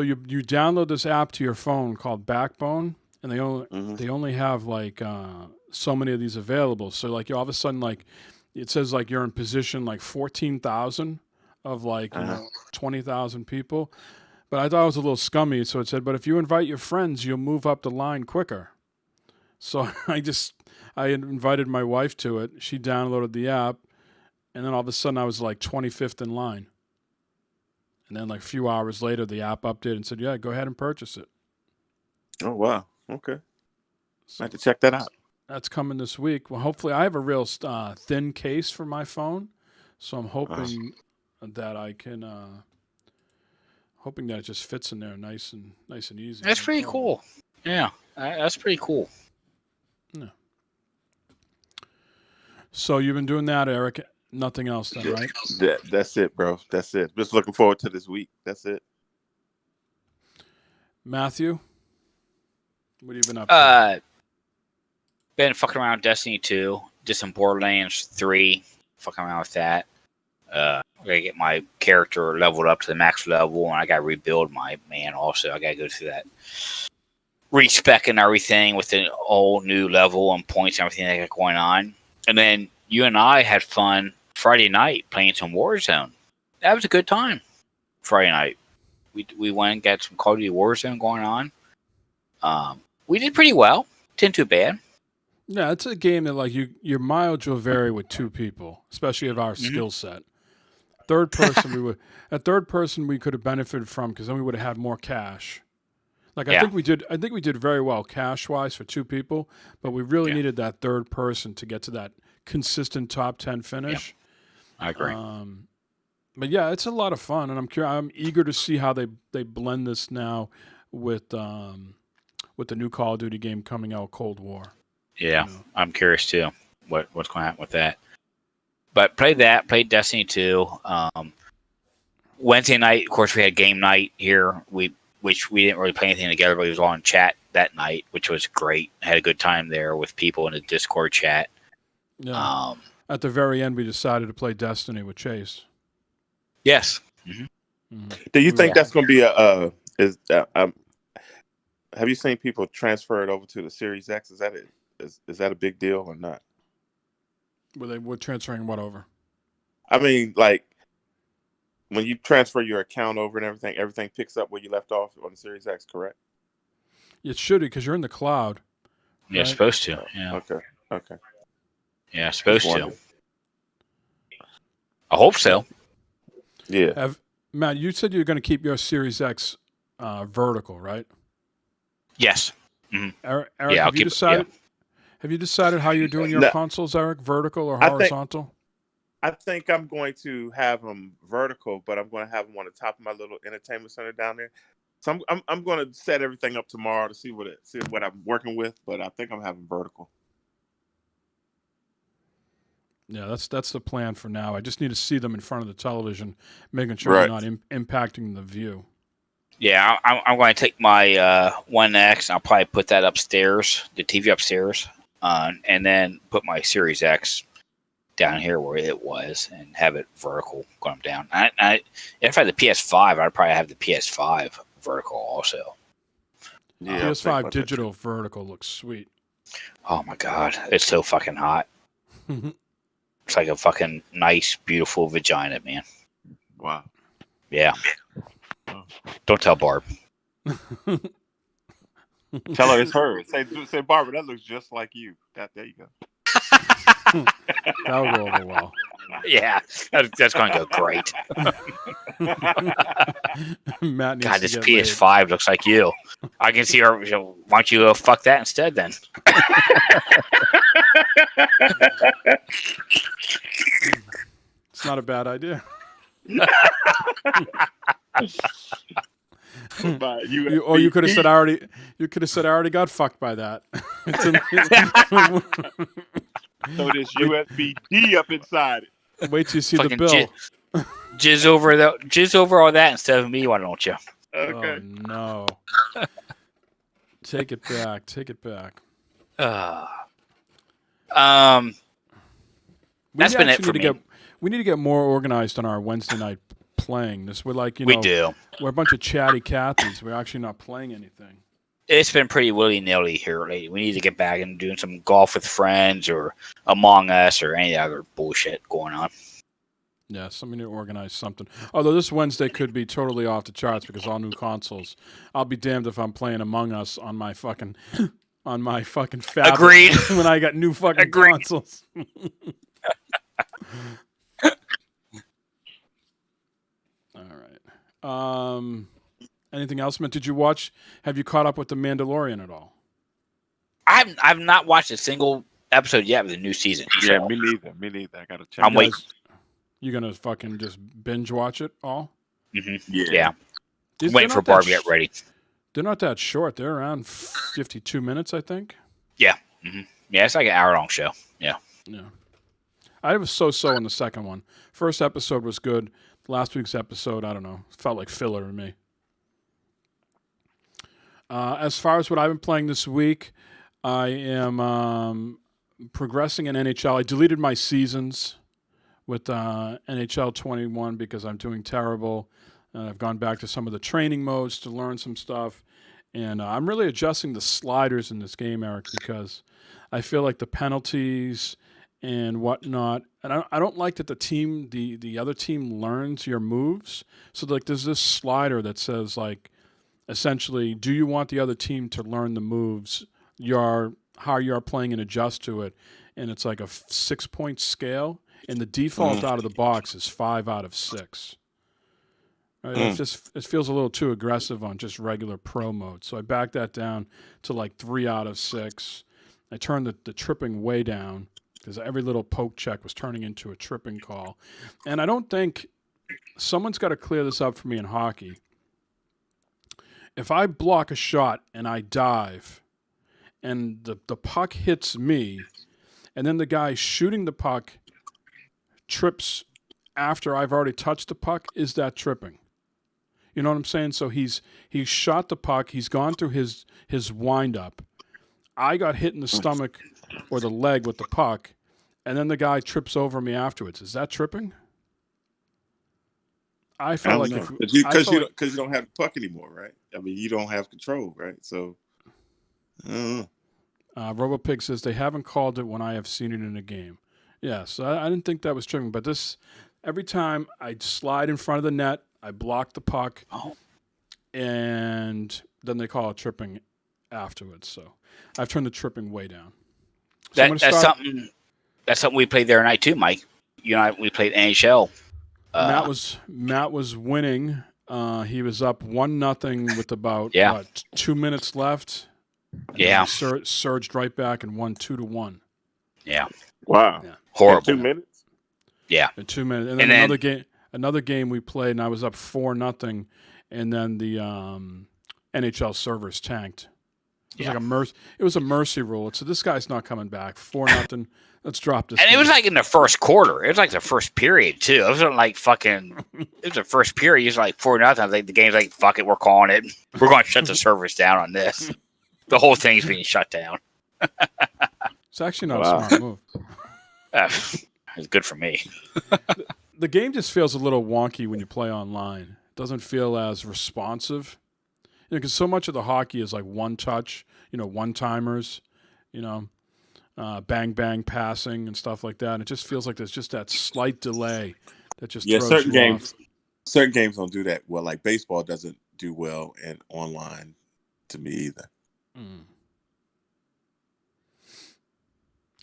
Speaker 5: you download this app to your phone called Backbone, and they only have like so many of these available. So like all of a sudden like it says like you're in position like 14,000 of like 20,000 people. But I thought it was a little scummy, so it said, but if you invite your friends, you'll move up the line quicker. So I invited my wife to it. She downloaded the app, and then all of a sudden I was like 25th in line. And then like a few hours later, the app updated and said, yeah, go ahead and purchase it.
Speaker 3: Oh, wow. Okay.
Speaker 5: So
Speaker 3: I have to check that out.
Speaker 5: that's coming this week. Well, hopefully I have a real thin case for my phone. So I'm hoping that I can, hoping that it just fits in there nice and easy.
Speaker 2: That's pretty cool. Yeah, that's pretty cool.
Speaker 5: Yeah. So you've been doing that, Eric. Nothing else then, right?
Speaker 3: That's it, bro. That's it. Just looking forward to this week. That's it.
Speaker 5: Matthew, what have you been up to?
Speaker 2: Been fucking around with Destiny 2. Did some Borderlands 3. Fucking around with that. I gotta get my character leveled up to the max level, and I gotta rebuild my man also. I gotta go through that respec and everything with an all new level and points and everything that got going on. And then you and I had fun Friday night playing some Warzone. That was a good time. Friday night. We went and got some Call of Duty Warzone going on. We did pretty well. Didn't too bad.
Speaker 5: Yeah, it's a game that like your mileage will vary with two people, especially of our skill set. Third person we could have benefited from because then we would have had more cash. Like I think we did very well cash wise for two people, but we really needed that third person to get to that consistent top 10 finish.
Speaker 2: I agree.
Speaker 5: But yeah, it's a lot of fun, and I'm eager to see how they blend this now with the new Call of Duty game coming out, Cold War.
Speaker 2: Yeah, I'm curious too. What's going to happen with that? But played Destiny 2. Wednesday night, of course, we had game night here. Which we didn't really play anything together, but we was all in chat that night, which was great. Had a good time there with people in the Discord chat.
Speaker 5: Yeah. At the very end, we decided to play Destiny with Chase.
Speaker 2: Yes.
Speaker 3: Do you think that's going to be have you seen people transfer it over to the Series X? Is that a big deal or not?
Speaker 5: We're transferring what over?
Speaker 3: I mean, like when you transfer your account over and everything picks up where you left off on the Series X, correct?
Speaker 5: It should because you're in the cloud.
Speaker 2: Yeah,
Speaker 5: right?
Speaker 2: Supposed to. Yeah.
Speaker 3: Okay.
Speaker 2: Yeah, supposed to. I hope so.
Speaker 3: Yeah.
Speaker 5: Matt, you said you're going to keep your Series X vertical, right?
Speaker 2: Yes.
Speaker 5: Eric,
Speaker 2: Yeah,
Speaker 5: have you decided how you're doing your consoles, Eric? Vertical or horizontal?
Speaker 3: I think I'm going to have them vertical, but I'm going to have them on the top of my little entertainment center down there. So I'm going to set everything up tomorrow to see what I'm working with, but I think I'm having vertical.
Speaker 5: Yeah, that's the plan for now. I just need to see them in front of the television, making sure
Speaker 3: Right.
Speaker 5: they're not impacting the view.
Speaker 2: Yeah, I'm going to take my One X and I'll probably put that upstairs, the TV upstairs, and then put my Series X down here where it was and have it vertical going down. If I had the PS5, I'd probably have the PS5 vertical also.
Speaker 3: Yeah,
Speaker 5: PS5 digital vertical looks sweet.
Speaker 2: Oh my god, it's so fucking hot. It's like a fucking nice, beautiful vagina, man.
Speaker 3: Wow.
Speaker 2: Yeah.
Speaker 3: Oh.
Speaker 2: Don't tell Barb.
Speaker 3: Tell her it's her. Say, Barbara, that looks just like you. There you go.
Speaker 5: That'll go over well.
Speaker 2: Yeah, that's going to go great.
Speaker 5: Matt needs
Speaker 2: God,
Speaker 5: to
Speaker 2: this
Speaker 5: get
Speaker 2: PS5 looks like you. I can see her. Why don't you go fuck that instead then?
Speaker 5: It's not a bad idea. You could have said I already. You could have said I already got fucked by that.
Speaker 3: So there's USB-D up inside it.
Speaker 5: Wait till you see
Speaker 2: Fucking
Speaker 5: the bill.
Speaker 2: Jizz over all that instead of me. Why don't you?
Speaker 3: Okay.
Speaker 5: Oh no! Take it back. Take it back.
Speaker 2: That's been it for me.
Speaker 5: We need to get more organized on our Wednesday night playing. We're like,
Speaker 2: we do.
Speaker 5: We're a bunch of chatty Cathys. We're actually not playing anything.
Speaker 2: It's been pretty willy-nilly here lately. We need to get back and doing some golf with friends or Among Us or any other bullshit going on.
Speaker 5: Yeah, something to organize something. Although this Wednesday could be totally off the charts because all new consoles. I'll be damned if I'm playing Among Us on my fucking Fab.
Speaker 2: Agreed.
Speaker 5: When I got new fucking consoles. All right. Anything else, man? Did you watch? Have you caught up with The Mandalorian at all?
Speaker 2: I've not watched a single episode yet of the new season.
Speaker 3: Yeah, me neither. I gotta check.
Speaker 2: I'm waiting.
Speaker 5: You gonna fucking just binge watch it all?
Speaker 2: Mm-hmm.
Speaker 3: Yeah.
Speaker 2: Waiting for Barb to get ready.
Speaker 5: They're not that short. They're around 52 minutes, I think.
Speaker 2: Yeah. Mm-hmm. Yeah, it's like an hour-long show. Yeah.
Speaker 5: Yeah. I was so-so in the second one. First episode was good. Last week's episode, I don't know, felt like filler to me. As far as what I've been playing this week, I am progressing in NHL. I deleted my seasons with NHL 21 because I'm doing terrible. I've gone back to some of the training modes to learn some stuff. And I'm really adjusting the sliders in this game, Eric, because I feel like the penalties and whatnot. And I don't like that the other team learns your moves. So like there's this slider that says like, essentially, do you want the other team to learn the moves, how you're playing and adjust to it? And it's like a 6-point scale. And the default out of the box is 5 out of 6. Right? It feels a little too aggressive on just regular pro mode. So I backed that down to like 3 out of 6. I turned the tripping way down because every little poke check was turning into a tripping call. And I don't think someone's got to clear this up for me in hockey. If I block a shot and I dive and the puck hits me and then the guy shooting the puck trips after I've already touched the puck, is that tripping? You know what I'm saying? So he's shot the puck, he's gone through his wind up. I got hit in the stomach or the leg with the puck, and then the guy trips over me afterwards. Is that tripping? I felt like
Speaker 3: because you don't have the puck anymore, right? I mean, you don't have control, right? So,
Speaker 5: RoboPig says they haven't called it when I have seen it in a game. Yeah, so I didn't think that was tripping, but this every time I slide in front of the net, I block the puck, and then they call it tripping afterwards. So I've turned the tripping way down. So
Speaker 2: that's something we played the other night too, Mike. You and I, we played NHL.
Speaker 5: Matt was winning. He was up 1-0 with about 2 minutes left.
Speaker 2: Yeah,
Speaker 5: surged right back and won 2-1.
Speaker 2: Yeah.
Speaker 3: Wow.
Speaker 5: Yeah.
Speaker 2: Horrible.
Speaker 3: In 2 minutes.
Speaker 2: Yeah.
Speaker 5: In 2 minutes, and then another game we played, and I was up 4-0, and then NHL servers tanked. It was
Speaker 2: Yeah.
Speaker 5: it was a mercy rule. So this guy's not coming back. 4-0. Let's drop this.
Speaker 2: And it
Speaker 5: game.
Speaker 2: was like in the first quarter. It was like the first period too. It wasn't like fucking. It was the first period. It was like 4-0. I think the game's like, fuck it, we're calling it. We're going to shut the servers down on this. The whole thing's being shut down.
Speaker 5: It's actually not
Speaker 3: Wow.
Speaker 5: a smart move.
Speaker 2: It's good for me.
Speaker 5: The game just feels a little wonky when you play online. It doesn't feel as responsive. Because so much of the hockey is like one touch, one timers, bang bang passing and stuff like that. And it just feels like there's just that slight delay that just throws
Speaker 3: certain
Speaker 5: you
Speaker 3: games,
Speaker 5: off.
Speaker 3: certain games don't do that well. Like baseball doesn't do well in online to me either.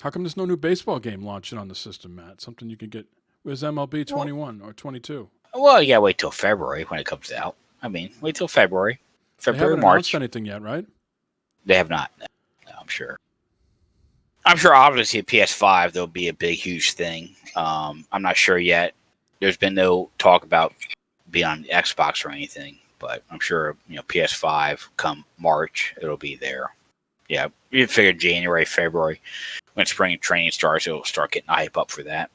Speaker 5: How come there's no new baseball game launching on the system, Matt? Something you could get. Where's MLB 21 or 22?
Speaker 2: Well, you gotta wait till February when it comes out. I mean, wait till February.
Speaker 5: They
Speaker 2: February,
Speaker 5: haven't
Speaker 2: March.
Speaker 5: announced anything yet, right?
Speaker 2: They have not. No, I'm sure. I'm sure obviously PS5 there'll be a big, huge thing. I'm not sure yet. There's been no talk about being on Xbox or anything, but I'm sure PS5 come March it'll be there. Yeah, you figure January, February when spring training starts, it'll start getting hype up for that.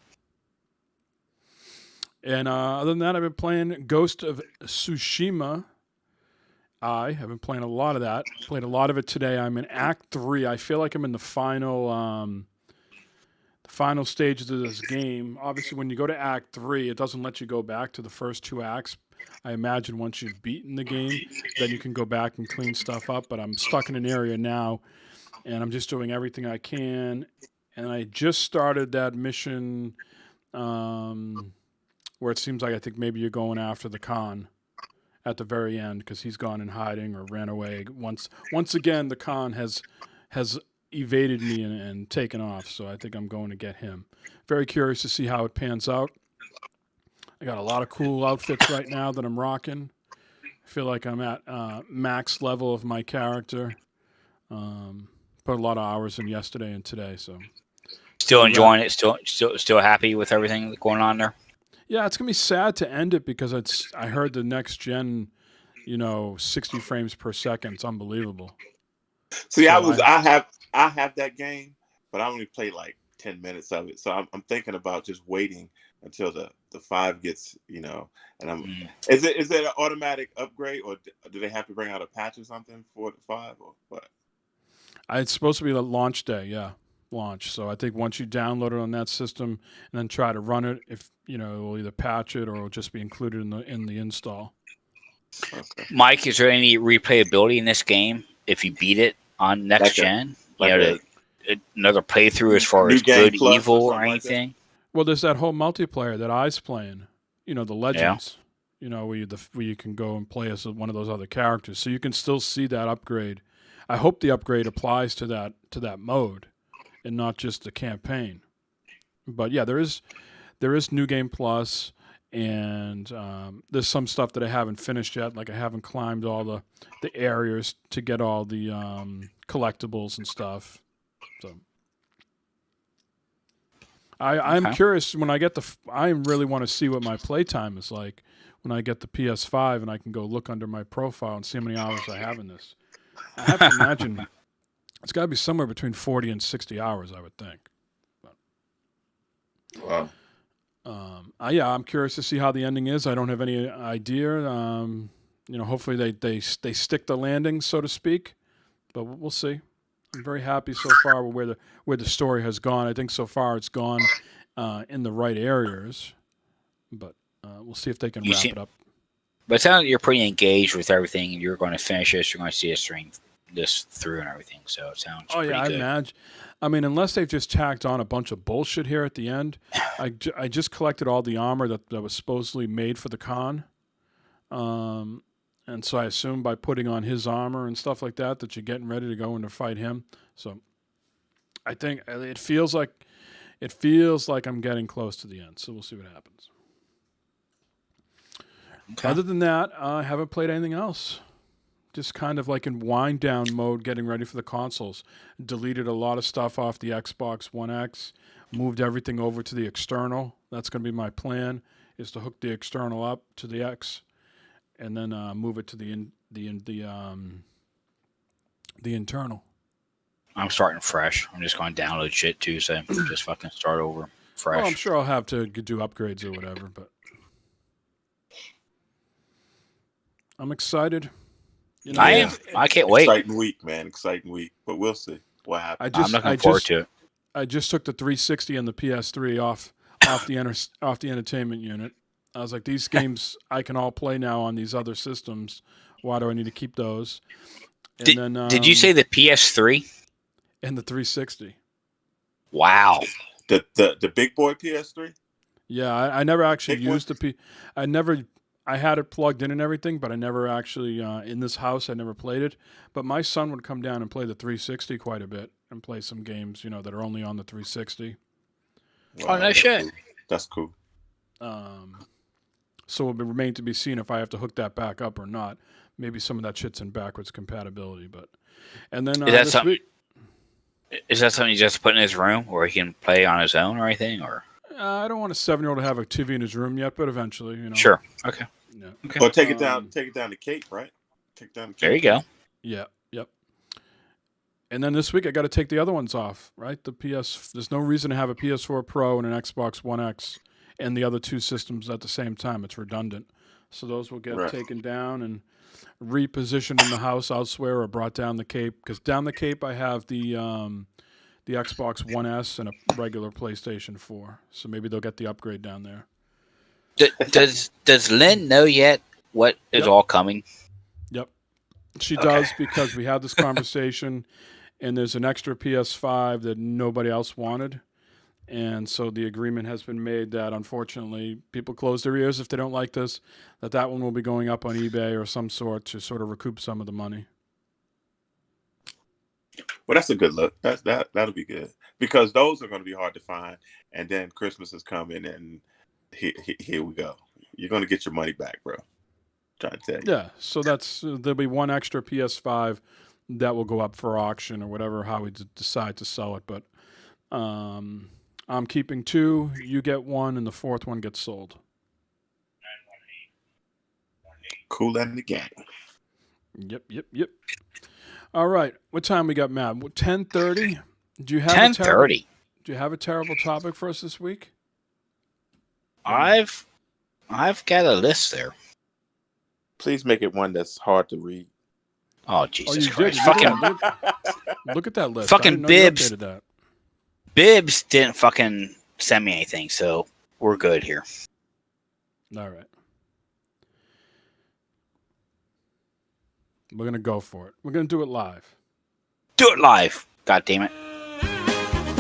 Speaker 5: And other than that, I've been playing Ghost of Tsushima. I have been playing a lot of that. Played a lot of it today. I'm in Act 3. I feel like I'm in the final stages of this game. Obviously, when you go to Act 3, it doesn't let you go back to the first 2 acts. I imagine once you've beaten the game, then you can go back and clean stuff up. But I'm stuck in an area now, and I'm just doing everything I can. And I just started that mission where it seems like I think maybe you're going after the Khan at the very end because he's gone in hiding or ran away. Once again, the Khan has evaded me and taken off, so I think I'm going to get him. Very curious to see how it pans out. I got a lot of cool outfits right now that I'm rocking. I feel like I'm at max level of my character. Put a lot of hours in yesterday and today, so
Speaker 2: Still enjoying it. Still happy with everything that's going on there.
Speaker 5: yeah, it's gonna be sad to end it because I heard the next gen, 60 frames per second. It's unbelievable.
Speaker 3: See,
Speaker 5: So
Speaker 3: I have that game, but I only played like 10 minutes of it. So I'm thinking about just waiting until the 5 gets, and is it an automatic upgrade or do they have to bring out a patch or something for the 5 or what?
Speaker 5: It's supposed to be the launch day, launch. So I think once you download it on that system and then try to run it, if it will either patch it or it'll just be included in the install.
Speaker 3: Okay.
Speaker 2: Mike, is there any replayability in this game if you beat it on next gen? Another playthrough as far
Speaker 3: New
Speaker 2: as
Speaker 3: Game
Speaker 2: good,
Speaker 3: Plus
Speaker 2: evil,
Speaker 3: or
Speaker 2: or
Speaker 3: something like
Speaker 2: anything?
Speaker 5: Well, there's that whole multiplayer that I's playing. The Legends. Where you can go and play as one of those other characters, so you can still see that upgrade. I hope the upgrade applies to that mode, and not just the campaign. But yeah, there is New Game Plus, and there's some stuff that I haven't finished yet. Like I haven't climbed all the areas to get all the collectibles and stuff. So I'm curious when I get I really want to see what my playtime is like when I get the PS5 and I can go look under my profile and see how many hours I have in this. I have to imagine it's got to be somewhere between 40 and 60 hours, I would think.
Speaker 3: Wow.
Speaker 5: Yeah, I'm curious to see how the ending is. I don't have any idea. Hopefully they stick the landing, so to speak. But we'll see. I'm very happy so far with where the story has gone. I think so far it's gone in the right areas. But we'll see if they can wrap it up.
Speaker 2: But it sounds like you're pretty engaged with everything, and you're going to finish this. You're going to see us string this through and everything. So it sounds pretty good.
Speaker 5: I imagine. I mean, unless they've just tacked on a bunch of bullshit here at the end. I just collected all the armor that was supposedly made for the Khan. And so I assume by putting on his armor and stuff like that you're getting ready to go in to fight him. So I think it feels like I'm getting close to the end. So we'll see what happens. Okay. Other than that, I haven't played anything else. Just kind of like in wind down mode, getting ready for the consoles. Deleted a lot of stuff off the Xbox One X. Moved everything over to the external. That's going to be my plan, is to hook the external up to the X, and then move it to the the internal.
Speaker 2: I'm starting fresh. I'm just going to download shit too, so just fucking start over fresh.
Speaker 5: Well, I'm sure I'll have to do upgrades or whatever, but I'm excited. You know,
Speaker 2: I am. I can't wait.
Speaker 3: Exciting week, man. Exciting week. But we'll see what happens.
Speaker 2: I'm looking forward to it.
Speaker 5: I just took the 360 and the PS3 off the entertainment unit. I was like, these games I can all play now on these other systems. Why do I need to keep those? And
Speaker 2: Did you say the PS3?
Speaker 5: And the 360?
Speaker 2: Wow.
Speaker 3: The big boy PS3?
Speaker 5: Yeah, I never actually used I had it plugged in and everything, but I never actually, in this house, I never played it. But my son would come down and play the 360 quite a bit and play some games, that are only on the 360.
Speaker 2: Oh, no shit.
Speaker 3: Cool. That's cool.
Speaker 5: So it will remain to be seen if I have to hook that back up or not. Maybe some of that shit's in backwards compatibility, but and then
Speaker 2: is that something you just put in his room where he can play on his own or anything, or?
Speaker 5: I don't want a 7-year-old to have a TV in his room yet, but eventually,
Speaker 2: Sure. Okay.
Speaker 5: Yeah.
Speaker 2: Okay.
Speaker 3: Well, take it down to Cape, right? Take it down to Cape.
Speaker 2: There you go.
Speaker 5: Yeah. Yep. And then this week I got to take the other ones off, right? There's no reason to have a PS4 Pro and an Xbox One X and the other two systems at the same time. It's redundant. So those will get taken down and repositioned in the house elsewhere or brought down the Cape. Because down the Cape I have the Xbox One S and a regular PlayStation 4. So maybe they'll get the upgrade down there.
Speaker 2: Does Lynn know yet what is all coming?
Speaker 5: Yep. She does, because we had this conversation and there's an extra PS5 that nobody else wanted. And so the agreement has been made that, unfortunately, people close their ears if they don't like this, that one will be going up on eBay or some sort to sort of recoup some of the money.
Speaker 3: Well, that's a good look. That'll be good, because those are going to be hard to find. And then Christmas is coming, and here we go. You're going to get your money back, bro. Trying to tell you.
Speaker 5: Yeah. So there'll be one extra PS5 that will go up for auction or whatever, how we decide to sell it. But I'm keeping 2. You get 1, and the 4th one gets sold.
Speaker 3: Cool and the gang.
Speaker 5: Yep. All right. What time we got, Matt? 10:30. Do you have
Speaker 2: 10:30?
Speaker 5: Do you have a terrible topic for us this week?
Speaker 2: I've got a list there.
Speaker 3: Please make it one that's hard to read.
Speaker 2: Oh, Jesus
Speaker 5: you
Speaker 2: Christ!
Speaker 5: did.
Speaker 2: Fucking
Speaker 5: Look at that list.
Speaker 2: Fucking Bibbs.
Speaker 5: That.
Speaker 2: Bibbs didn't fucking send me anything, so we're good here.
Speaker 5: All right. We're gonna go for it. We're gonna do it live.
Speaker 2: Do it live. God damn it.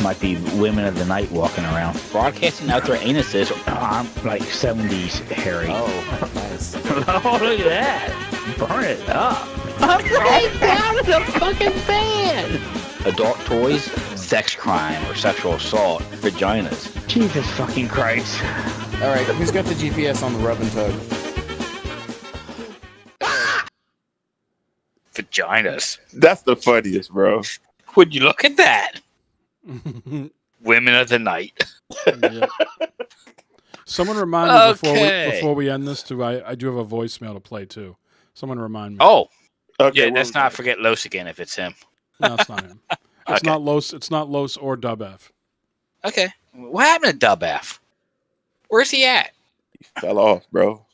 Speaker 8: Might be women of the night walking around.
Speaker 2: Broadcasting out their anuses.
Speaker 8: I'm like 70s Harry.
Speaker 6: Oh, nice.
Speaker 8: Oh, look at that. Burn it up. I'm right down in the fucking bed.
Speaker 2: Adult toys, sex crime or sexual assault, vaginas.
Speaker 8: Jesus fucking Christ.
Speaker 9: All right, who's got the GPS on the rub and tug?
Speaker 2: Vaginas.
Speaker 3: That's the funniest, bro.
Speaker 2: Would you look at that? Women of the night.
Speaker 5: Yeah. Someone remind me before we end this too. I do have a voicemail to play too. Someone remind me.
Speaker 2: Oh,
Speaker 3: Okay,
Speaker 2: yeah. Let's not forget Los again if it's him.
Speaker 5: No, it's not him. It's
Speaker 2: Okay.
Speaker 5: not Los. It's not Los or Dub F.
Speaker 2: Okay. What happened to Dub F? Where's he at?
Speaker 3: He fell off, bro.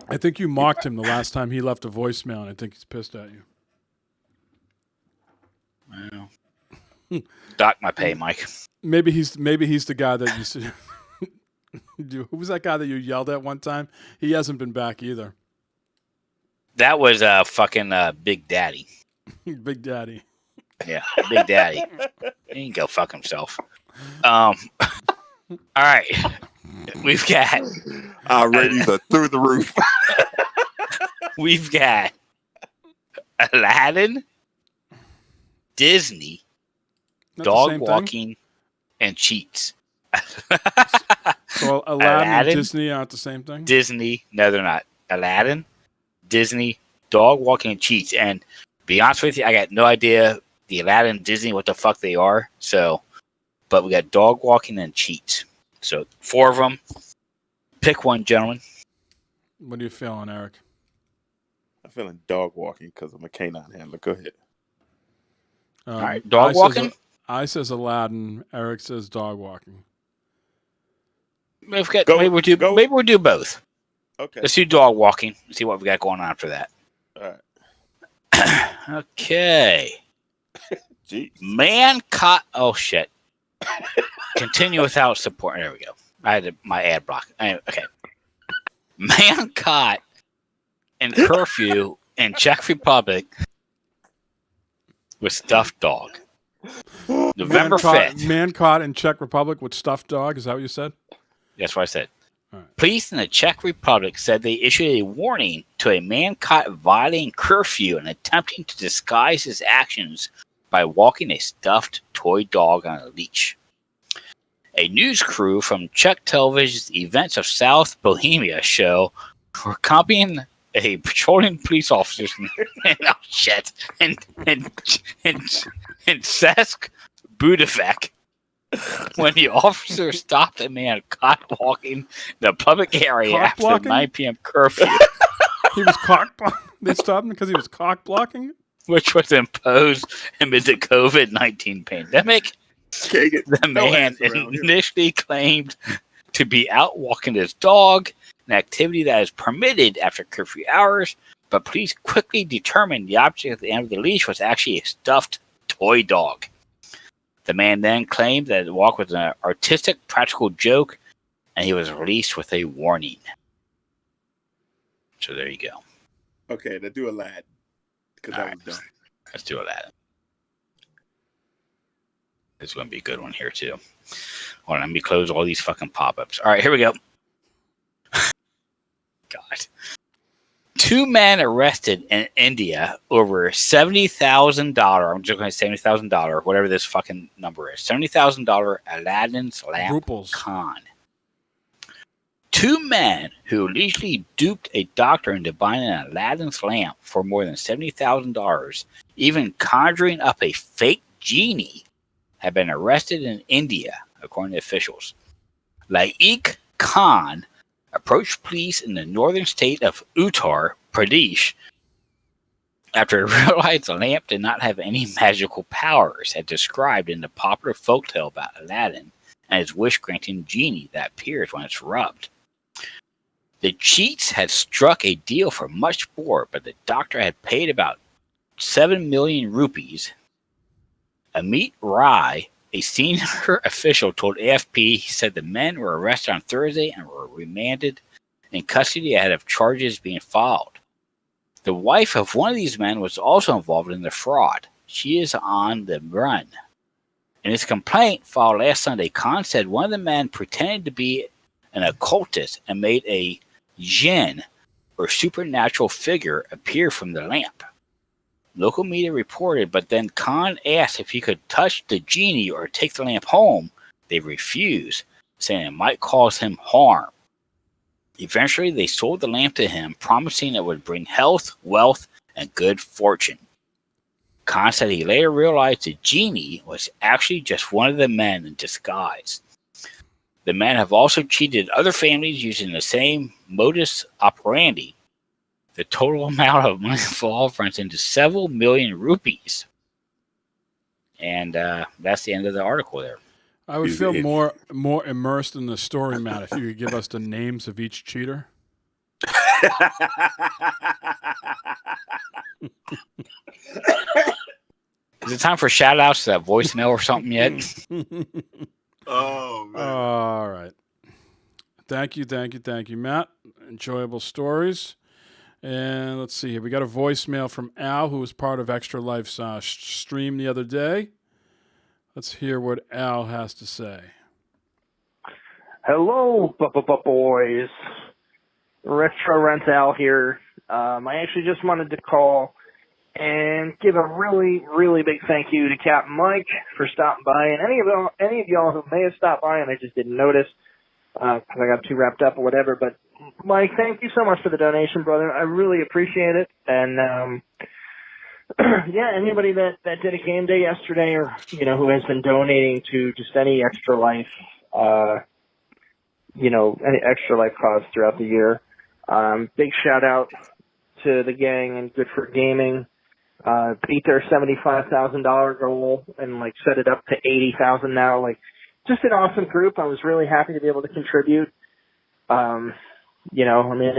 Speaker 5: I think you mocked him the last time he left a voicemail, and I think he's pissed at you.
Speaker 2: Well, dock my pay, Mike.
Speaker 5: Maybe he's the guy that used to. Who was that guy that you yelled at one time? He hasn't been back either.
Speaker 2: That was fucking Big Daddy.
Speaker 5: Big Daddy.
Speaker 2: Yeah, Big Daddy. He can go fuck himself. All right. We've got
Speaker 3: Our ratings are through the roof.
Speaker 2: we've got Aladdin, Disney,
Speaker 5: Not the
Speaker 2: dog
Speaker 5: same thing?
Speaker 2: walking, and cheats.
Speaker 5: So Aladdin and
Speaker 2: Aladdin?
Speaker 5: Disney aren't the same thing.
Speaker 2: Disney, no, they're not. Aladdin, Disney, dog walking, and cheats. And be honest with you, I got no idea the Aladdin, Disney, what the fuck they are. So, but we got dog walking and cheats. So 4 of them. Pick one, gentlemen.
Speaker 5: What are you feeling, Eric?
Speaker 3: I'm feeling dog walking because I'm a canine handler. Go ahead.
Speaker 2: All right, dog walking.
Speaker 5: I says Aladdin. Eric says dog walking.
Speaker 2: Maybe we'll do both.
Speaker 3: Okay.
Speaker 2: Let's do dog walking. See what we got going on after that.
Speaker 3: All right.
Speaker 2: Okay.
Speaker 3: Jeez.
Speaker 2: Man caught. Oh shit. Continue without support. There we go. I had my ad block. Okay. Man caught in curfew in Czech Republic with stuffed dog. November 5th.
Speaker 5: Man caught in Czech Republic with stuffed dog. Is that what you said?
Speaker 2: That's what I said.
Speaker 5: Right.
Speaker 2: Police in the Czech Republic said they issued a warning to a man caught violating curfew and attempting to disguise his actions by walking a stuffed toy dog on a leash. A news crew from Czech television's Events of South Bohemia show were copying a patrolling police officers in Česk Budavec when the officer stopped a man caught walking the public area
Speaker 5: Cock
Speaker 2: after
Speaker 5: blocking?
Speaker 2: 9 p.m. curfew,
Speaker 5: He was cock blocking. They stopped him because he was cock blocking?
Speaker 2: which was imposed amid the COVID-19 pandemic. The man initially claimed to be out walking his dog, an activity that is permitted after curfew hours, but police quickly determined the object at the end of the leash was actually a stuffed toy dog. The man then claimed that the walk was an artistic, practical joke, and he was released with a warning. So there you go.
Speaker 3: Okay, let's do Aladdin. Because that was dumb.
Speaker 2: Let's do Aladdin. This is going to be a good one here, too. Hold on, let me close all these fucking pop-ups. All right, here we go. God. 2 men arrested in India over $70,000. I'm just going to say $70,000, whatever this fucking number is. $70,000 Aladdin's lamp con. 2 men who allegedly duped a doctor into buying an Aladdin's lamp for more than $70,000, even conjuring up a fake genie, have been arrested in India, according to officials. Laik Khan approached police in the northern state of Uttar Pradesh after he realized the lamp did not have any magical powers as described in the popular folktale about Aladdin and his wish-granting genie that appears when it's rubbed. The cheats had struck a deal for much more, but the doctor had paid about 7 million rupees. Amit Rai, a senior official, told AFP he said the men were arrested on Thursday and were remanded in custody ahead of charges being filed. The wife of one of these men was also involved in the fraud. She is on the run. In his complaint filed last Sunday, Khan said one of the men pretended to be an occultist and made a jinn, or supernatural figure, appear from the lamp. Local media reported, but then Khan asked if he could touch the genie or take the lamp home. They refused, saying it might cause him harm. Eventually, they sold the lamp to him, promising it would bring health, wealth, and good fortune. Khan said he later realized the genie was actually just one of the men in disguise. The men have also cheated other families using the same modus operandi. The total amount of money involved runs into several million rupees. And that's the end of the article there.
Speaker 5: I would feel more immersed in the story, Matt, if you could give us the names of each cheater.
Speaker 2: Is it time for shout-outs to that voicemail or something yet?
Speaker 3: Oh, man.
Speaker 5: All right. Thank you, Matt. Enjoyable stories. And let's see here. We got a voicemail from Al, who was part of Extra Life's stream the other day. Let's hear what Al has to say.
Speaker 8: Hello, boys. Retro Rent Al here. I actually just wanted to call and give a really, really big thank you to Captain Mike for stopping by, and any of y'all who may have stopped by and I just didn't notice because I got too wrapped up or whatever. But Mike, thank you so much for the donation, brother. I really appreciate it. And yeah, anybody that did a game day yesterday, or who has been donating to just any Extra Life, any Extra Life cause throughout the year, big shout out to the gang and Good for Gaming. Beat their $75,000 goal and like set it up to $80,000 now. Like, just an awesome group. I was really happy to be able to contribute. You know, I mean,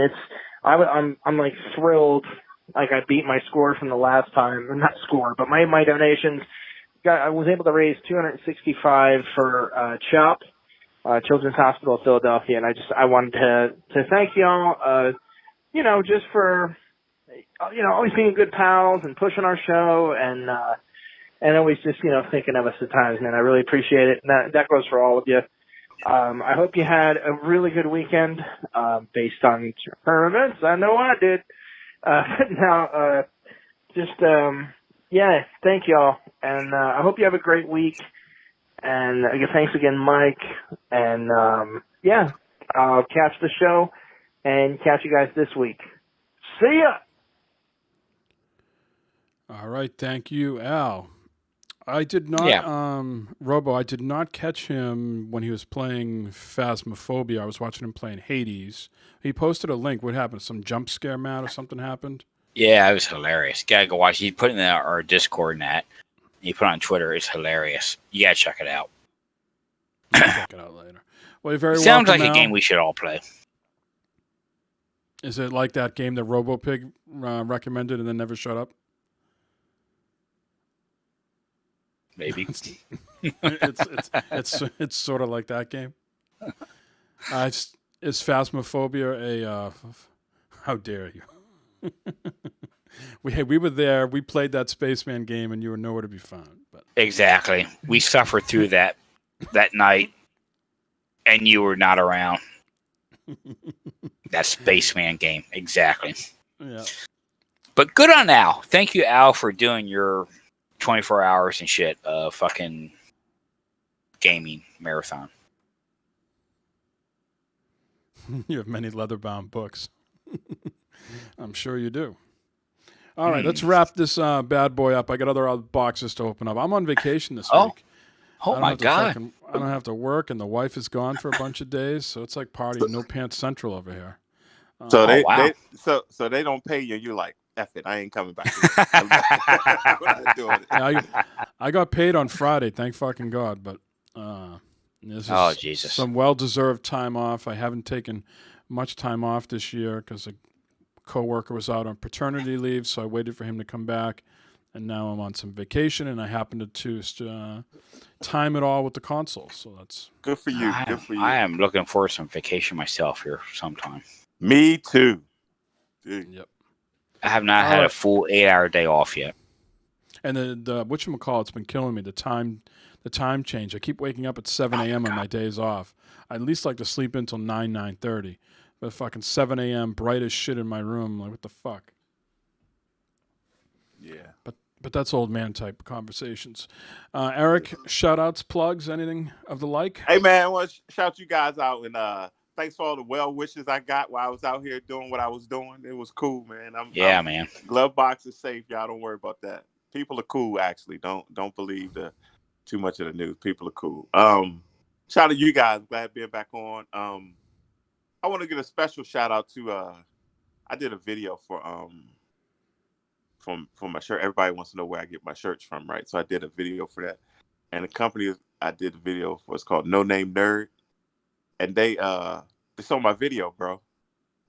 Speaker 8: I'm like thrilled. Like, I beat my score from the last time, or not score, but my donations. I was able to raise $265 for CHOP, Children's Hospital of Philadelphia, and I wanted to thank y'all. You know, just for always being good pals and pushing our show and always just thinking of us at times, man. I really appreciate it. And that goes for all of you. I hope you had a really good weekend, based on her events. I know I did. Thank y'all. And, I hope you have a great week. And thanks again, Mike. And, I'll catch the show and catch you guys this week. See ya!
Speaker 5: All right. Thank you, Al. I did not, Robo, I did not catch him when he was playing Phasmophobia. I was watching him playing Hades. He posted a link. What happened? Some jump scare, Matt, or something happened?
Speaker 2: Yeah, it was hilarious. You gotta go watch. He put it in our Discord and that. He put it on Twitter. It's hilarious. You gotta check it out.
Speaker 5: I'll check it out later. Well, you're very
Speaker 2: Sounds
Speaker 5: welcome,
Speaker 2: like
Speaker 5: Al.
Speaker 2: a game we should all play.
Speaker 5: Is it like that game that RoboPig recommended and then never shut up?
Speaker 2: Maybe.
Speaker 5: it's sort of like that game. Is Phasmophobia a? How dare you? we were there. We played that Spaceman game, and you were nowhere to be found. But
Speaker 2: Exactly. We suffered through that night, and you were not around. That Spaceman game, exactly.
Speaker 5: Yeah.
Speaker 2: But good on Al. Thank you, Al, for doing your 24 hours and shit fucking gaming marathon.
Speaker 5: You have many leather-bound books. I'm sure you do. All right, let's wrap this bad boy up. I got other boxes to open up. I'm on vacation this week.
Speaker 2: Oh my God.
Speaker 5: I don't have to work, and the wife is gone for a bunch of days, so it's like party No Pants Central over here.
Speaker 3: So they don't pay you. You're like, F it, I ain't coming back.
Speaker 5: I got paid on Friday, thank fucking God. But this is
Speaker 2: Jesus.
Speaker 5: Some well-deserved time off. I haven't taken much time off this year because a coworker was out on paternity leave, so I waited for him to come back. And now I'm on some vacation, and I happened to time it all with the console. So that's
Speaker 3: good for you. Good for you.
Speaker 2: I am looking for some vacation myself here sometime.
Speaker 3: Me too.
Speaker 5: Dude. Yep.
Speaker 2: I have not had a full 8-hour day off yet.
Speaker 5: And the whatchamacallit's been killing me. The time change. I keep waking up at 7 a.m. on my days off. I at least like to sleep until 9:30. But fucking 7 a.m. bright as shit in my room. Like, what the fuck?
Speaker 3: Yeah.
Speaker 5: But that's old man type conversations. Eric, shout outs, plugs, anything of the like?
Speaker 3: Hey man, I want to shout you guys out, and thanks for all the well wishes I got while I was out here doing what I was doing. It was cool, man.
Speaker 2: Man.
Speaker 3: Glove box is safe, y'all. Don't worry about that. People are cool, actually. Don't believe too much of the news. People are cool. Shout out to you guys. Glad being back on. I want to give a special shout out to I did a video for my shirt. Everybody wants to know where I get my shirts from, right? So I did a video for that. And the company I did the video for is called No Name Nerd. And they saw my video, bro.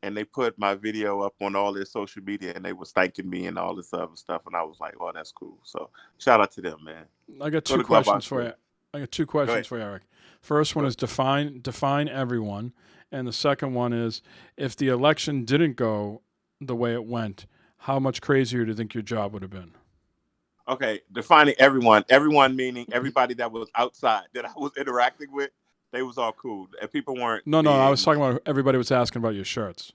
Speaker 3: And they put my video up on all their social media, and they was thanking me and all this other stuff. And I was like, oh, that's cool. So shout out to them, man.
Speaker 5: I got two questions for you. Eric. First one is define everyone. And the second one is, if the election didn't go the way it went, how much crazier do you think your job would have been?
Speaker 3: Okay, defining everyone. Everyone meaning everybody that was outside that I was interacting with. They was all cool. And people weren't.
Speaker 5: No, I was talking about everybody was asking about your shirts.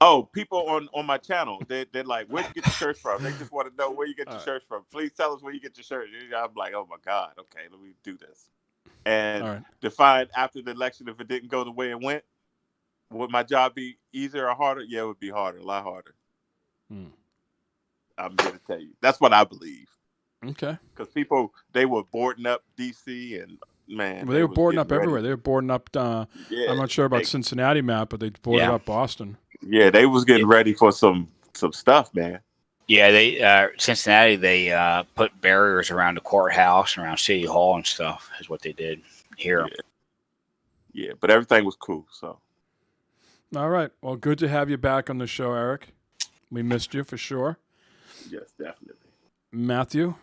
Speaker 3: Oh, people on my channel, they're like, where you get your shirts from? They just want to know where you get your shirts from. Please tell us where you get your shirts. I'm like, oh my God, okay, let me do this. And define after the election, if it didn't go the way it went, would my job be easier or harder? Yeah, it would be harder, a lot harder. I'm here to tell you. That's what I believe.
Speaker 5: Okay.
Speaker 3: Because people, they were boarding up D.C. and, man.
Speaker 5: Well, they were boarding up everywhere. They were boarding up, I'm not sure about Cincinnati, Matt, but they boarded up Boston.
Speaker 3: Yeah, they was getting ready for some stuff, man.
Speaker 2: Yeah, they Cincinnati. They put barriers around the courthouse and around City Hall and stuff. Is what they did here.
Speaker 3: Yeah, but everything was cool. So.
Speaker 5: All right. Well, good to have you back on the show, Eric. We missed you for sure.
Speaker 3: Yes, definitely.
Speaker 5: Matthew?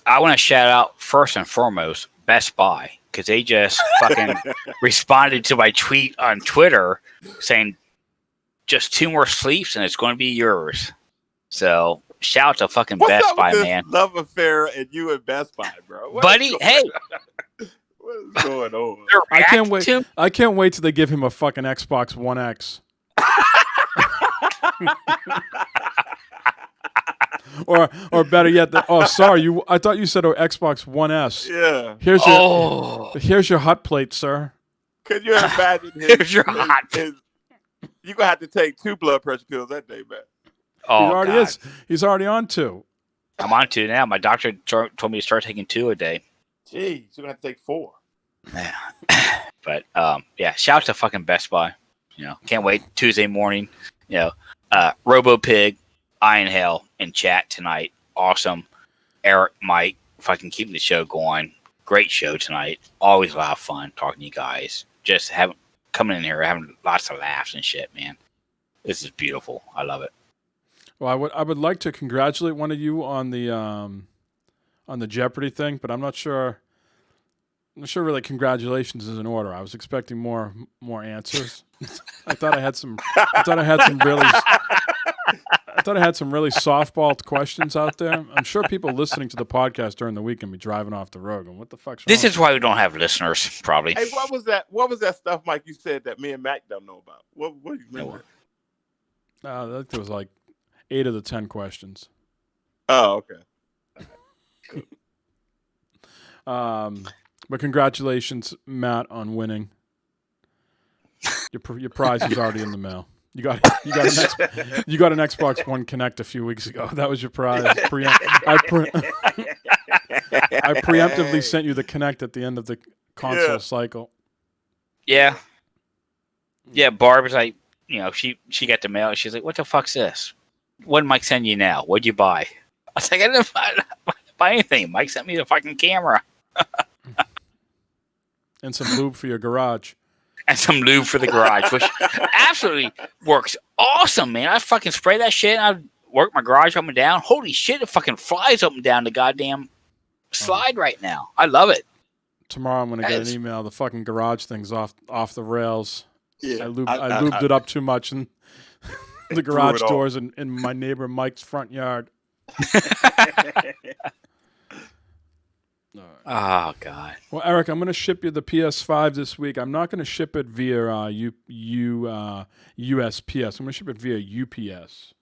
Speaker 2: I want to shout out first and foremost Best Buy because they just fucking responded to my tweet on Twitter saying just 2 more sleeps and it's going to be yours. So shout out to fucking Best Buy, man.
Speaker 3: Love affair and you and Best Buy, bro.
Speaker 2: Buddy, hey.
Speaker 3: What is going on?
Speaker 5: I can't wait. I can't wait till they give him a fucking Xbox One X. or better yet, sorry, I thought you said Xbox One S.
Speaker 3: Yeah.
Speaker 5: Here's your hot plate, sir.
Speaker 3: Could you imagine
Speaker 2: here's your hot plate.
Speaker 3: You're gonna have to take 2 blood pressure pills that day, man.
Speaker 2: Oh,
Speaker 5: he already is. He's already on 2.
Speaker 2: I'm on 2 now. My doctor told me to start taking 2 a day.
Speaker 3: Jeez, you're gonna have to take 4.
Speaker 2: Yeah. But yeah, shout out to fucking Best Buy. Can't wait Tuesday morning. Robo Pig, Iron Hell in chat tonight. Awesome. Eric, Mike, fucking keeping the show going. Great show tonight. Always a lot of fun talking to you guys. Just coming in here having lots of laughs and shit, man. This is beautiful. I love it.
Speaker 5: Well, I would like to congratulate one of you on the Jeopardy thing, but I'm not sure. I'm not sure really congratulations is in order. I was expecting more answers. I thought I had some really softball questions out there. I'm sure people listening to the podcast during the week can be driving off the road going, what the fuck's wrong?
Speaker 2: This is why we don't have listeners, probably.
Speaker 3: Hey, what was that stuff, Mike, you said that me and Mac don't know about? What do you remember?
Speaker 5: I think there was like 8 of the 10 questions.
Speaker 3: Oh, okay.
Speaker 5: But congratulations, Matt, on winning. Your prize is already in the mail. You got an Xbox One Connect a few weeks ago. That was your prize. I preemptively sent you the Connect at the end of the console cycle.
Speaker 2: Yeah. Yeah, Barb was like, she got the mail and she's like, what the fuck's this? What did Mike send you now? What'd you buy? I was like, I didn't buy anything. Mike sent me the fucking camera.
Speaker 5: And some lube for your garage.
Speaker 2: And some lube for the garage, which absolutely works awesome, man. I fucking spray that shit and I work my garage up and down. Holy shit, it fucking flies up and down the goddamn slide right now. I love it.
Speaker 5: Tomorrow I'm going to get an email. The fucking garage thing's off the rails.
Speaker 3: Yeah,
Speaker 5: I lubed it up too much in the garage doors in my neighbor Mike's front yard.
Speaker 2: Oh, God.
Speaker 5: Well, Eric, I'm going to ship you the PS5 this week. I'm not going to ship it via USPS. I'm going to ship it via UPS.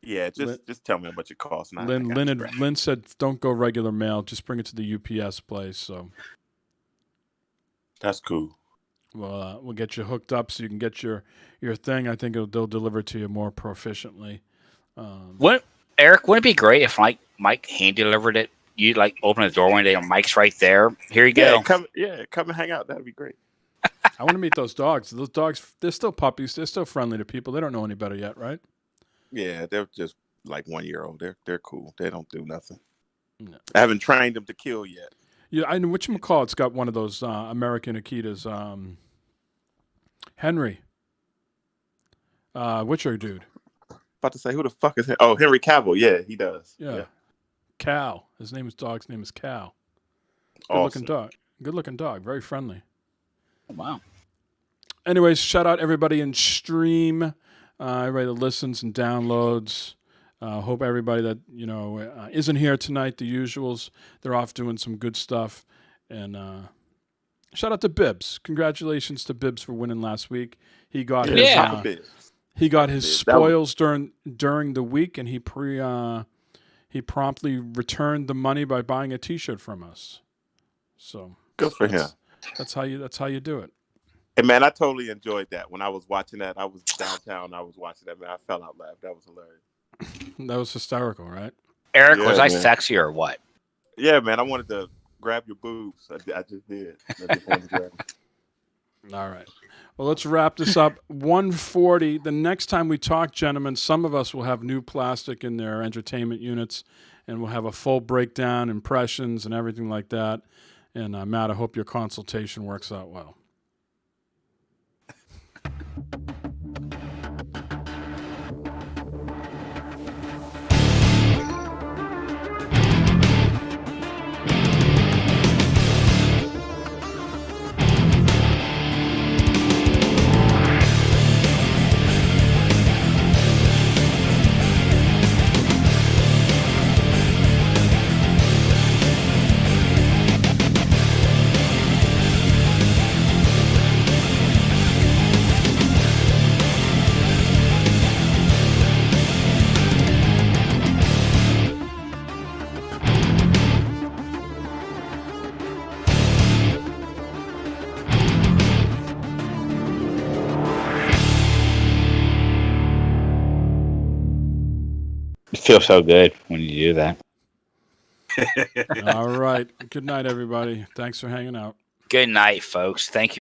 Speaker 3: Yeah, just tell me how much it costs.
Speaker 5: Lynn said, don't go regular mail. Just bring it to the UPS place. So
Speaker 3: that's cool.
Speaker 5: Well, we'll get you hooked up so you can get your thing. I think they'll deliver to you more proficiently.
Speaker 2: Eric, wouldn't it be great if Mike hand delivered it? You open the door one day and Mike's right there. Here you go.
Speaker 3: Come and hang out. That'd be great.
Speaker 5: I want to meet those dogs. Those dogs, they're still puppies. They're still friendly to people. They don't know any better yet, right?
Speaker 3: Yeah, they're just like 1 year old. They're cool. They don't do nothing.
Speaker 5: No.
Speaker 3: I haven't trained them to kill yet.
Speaker 5: Yeah, I know whatchamacallit's got one of those American Akitas. Henry. Witcher dude.
Speaker 3: About to say, who the fuck is him? Oh, Henry Cavill. Yeah, he does.
Speaker 5: Yeah. Cal. Dog's name is Cal.
Speaker 3: Awesome.
Speaker 5: Good looking dog. Very friendly.
Speaker 2: Wow.
Speaker 5: Anyways, shout out everybody in stream. Everybody that listens and downloads. Hope everybody that isn't here tonight, the usuals, they're off doing some good stuff. And shout out to Bibbs. Congratulations to Bibbs for winning last week. He got his spoils during the week, and he promptly returned the money by buying a T-shirt from us. So
Speaker 3: good for him.
Speaker 5: That's how you do it.
Speaker 3: And man, I totally enjoyed that. When I was watching that, I was downtown. I was watching that. Man, I fell out laughing. That was hilarious.
Speaker 5: That was hysterical, right?
Speaker 2: Eric, was I sexy or what?
Speaker 3: Yeah, man. I wanted to grab your boobs. I just did. I just wanted to grab them.
Speaker 5: All right. Well, let's wrap this up. 140. The next time we talk, gentlemen, some of us will have new plastic in their entertainment units, and we'll have a full breakdown, impressions, and everything like that. And Matt, I hope your consultation works out well.
Speaker 2: It feels so good when you do that.
Speaker 5: All right. Good night, everybody. Thanks for hanging out.
Speaker 2: Good night, folks. Thank you.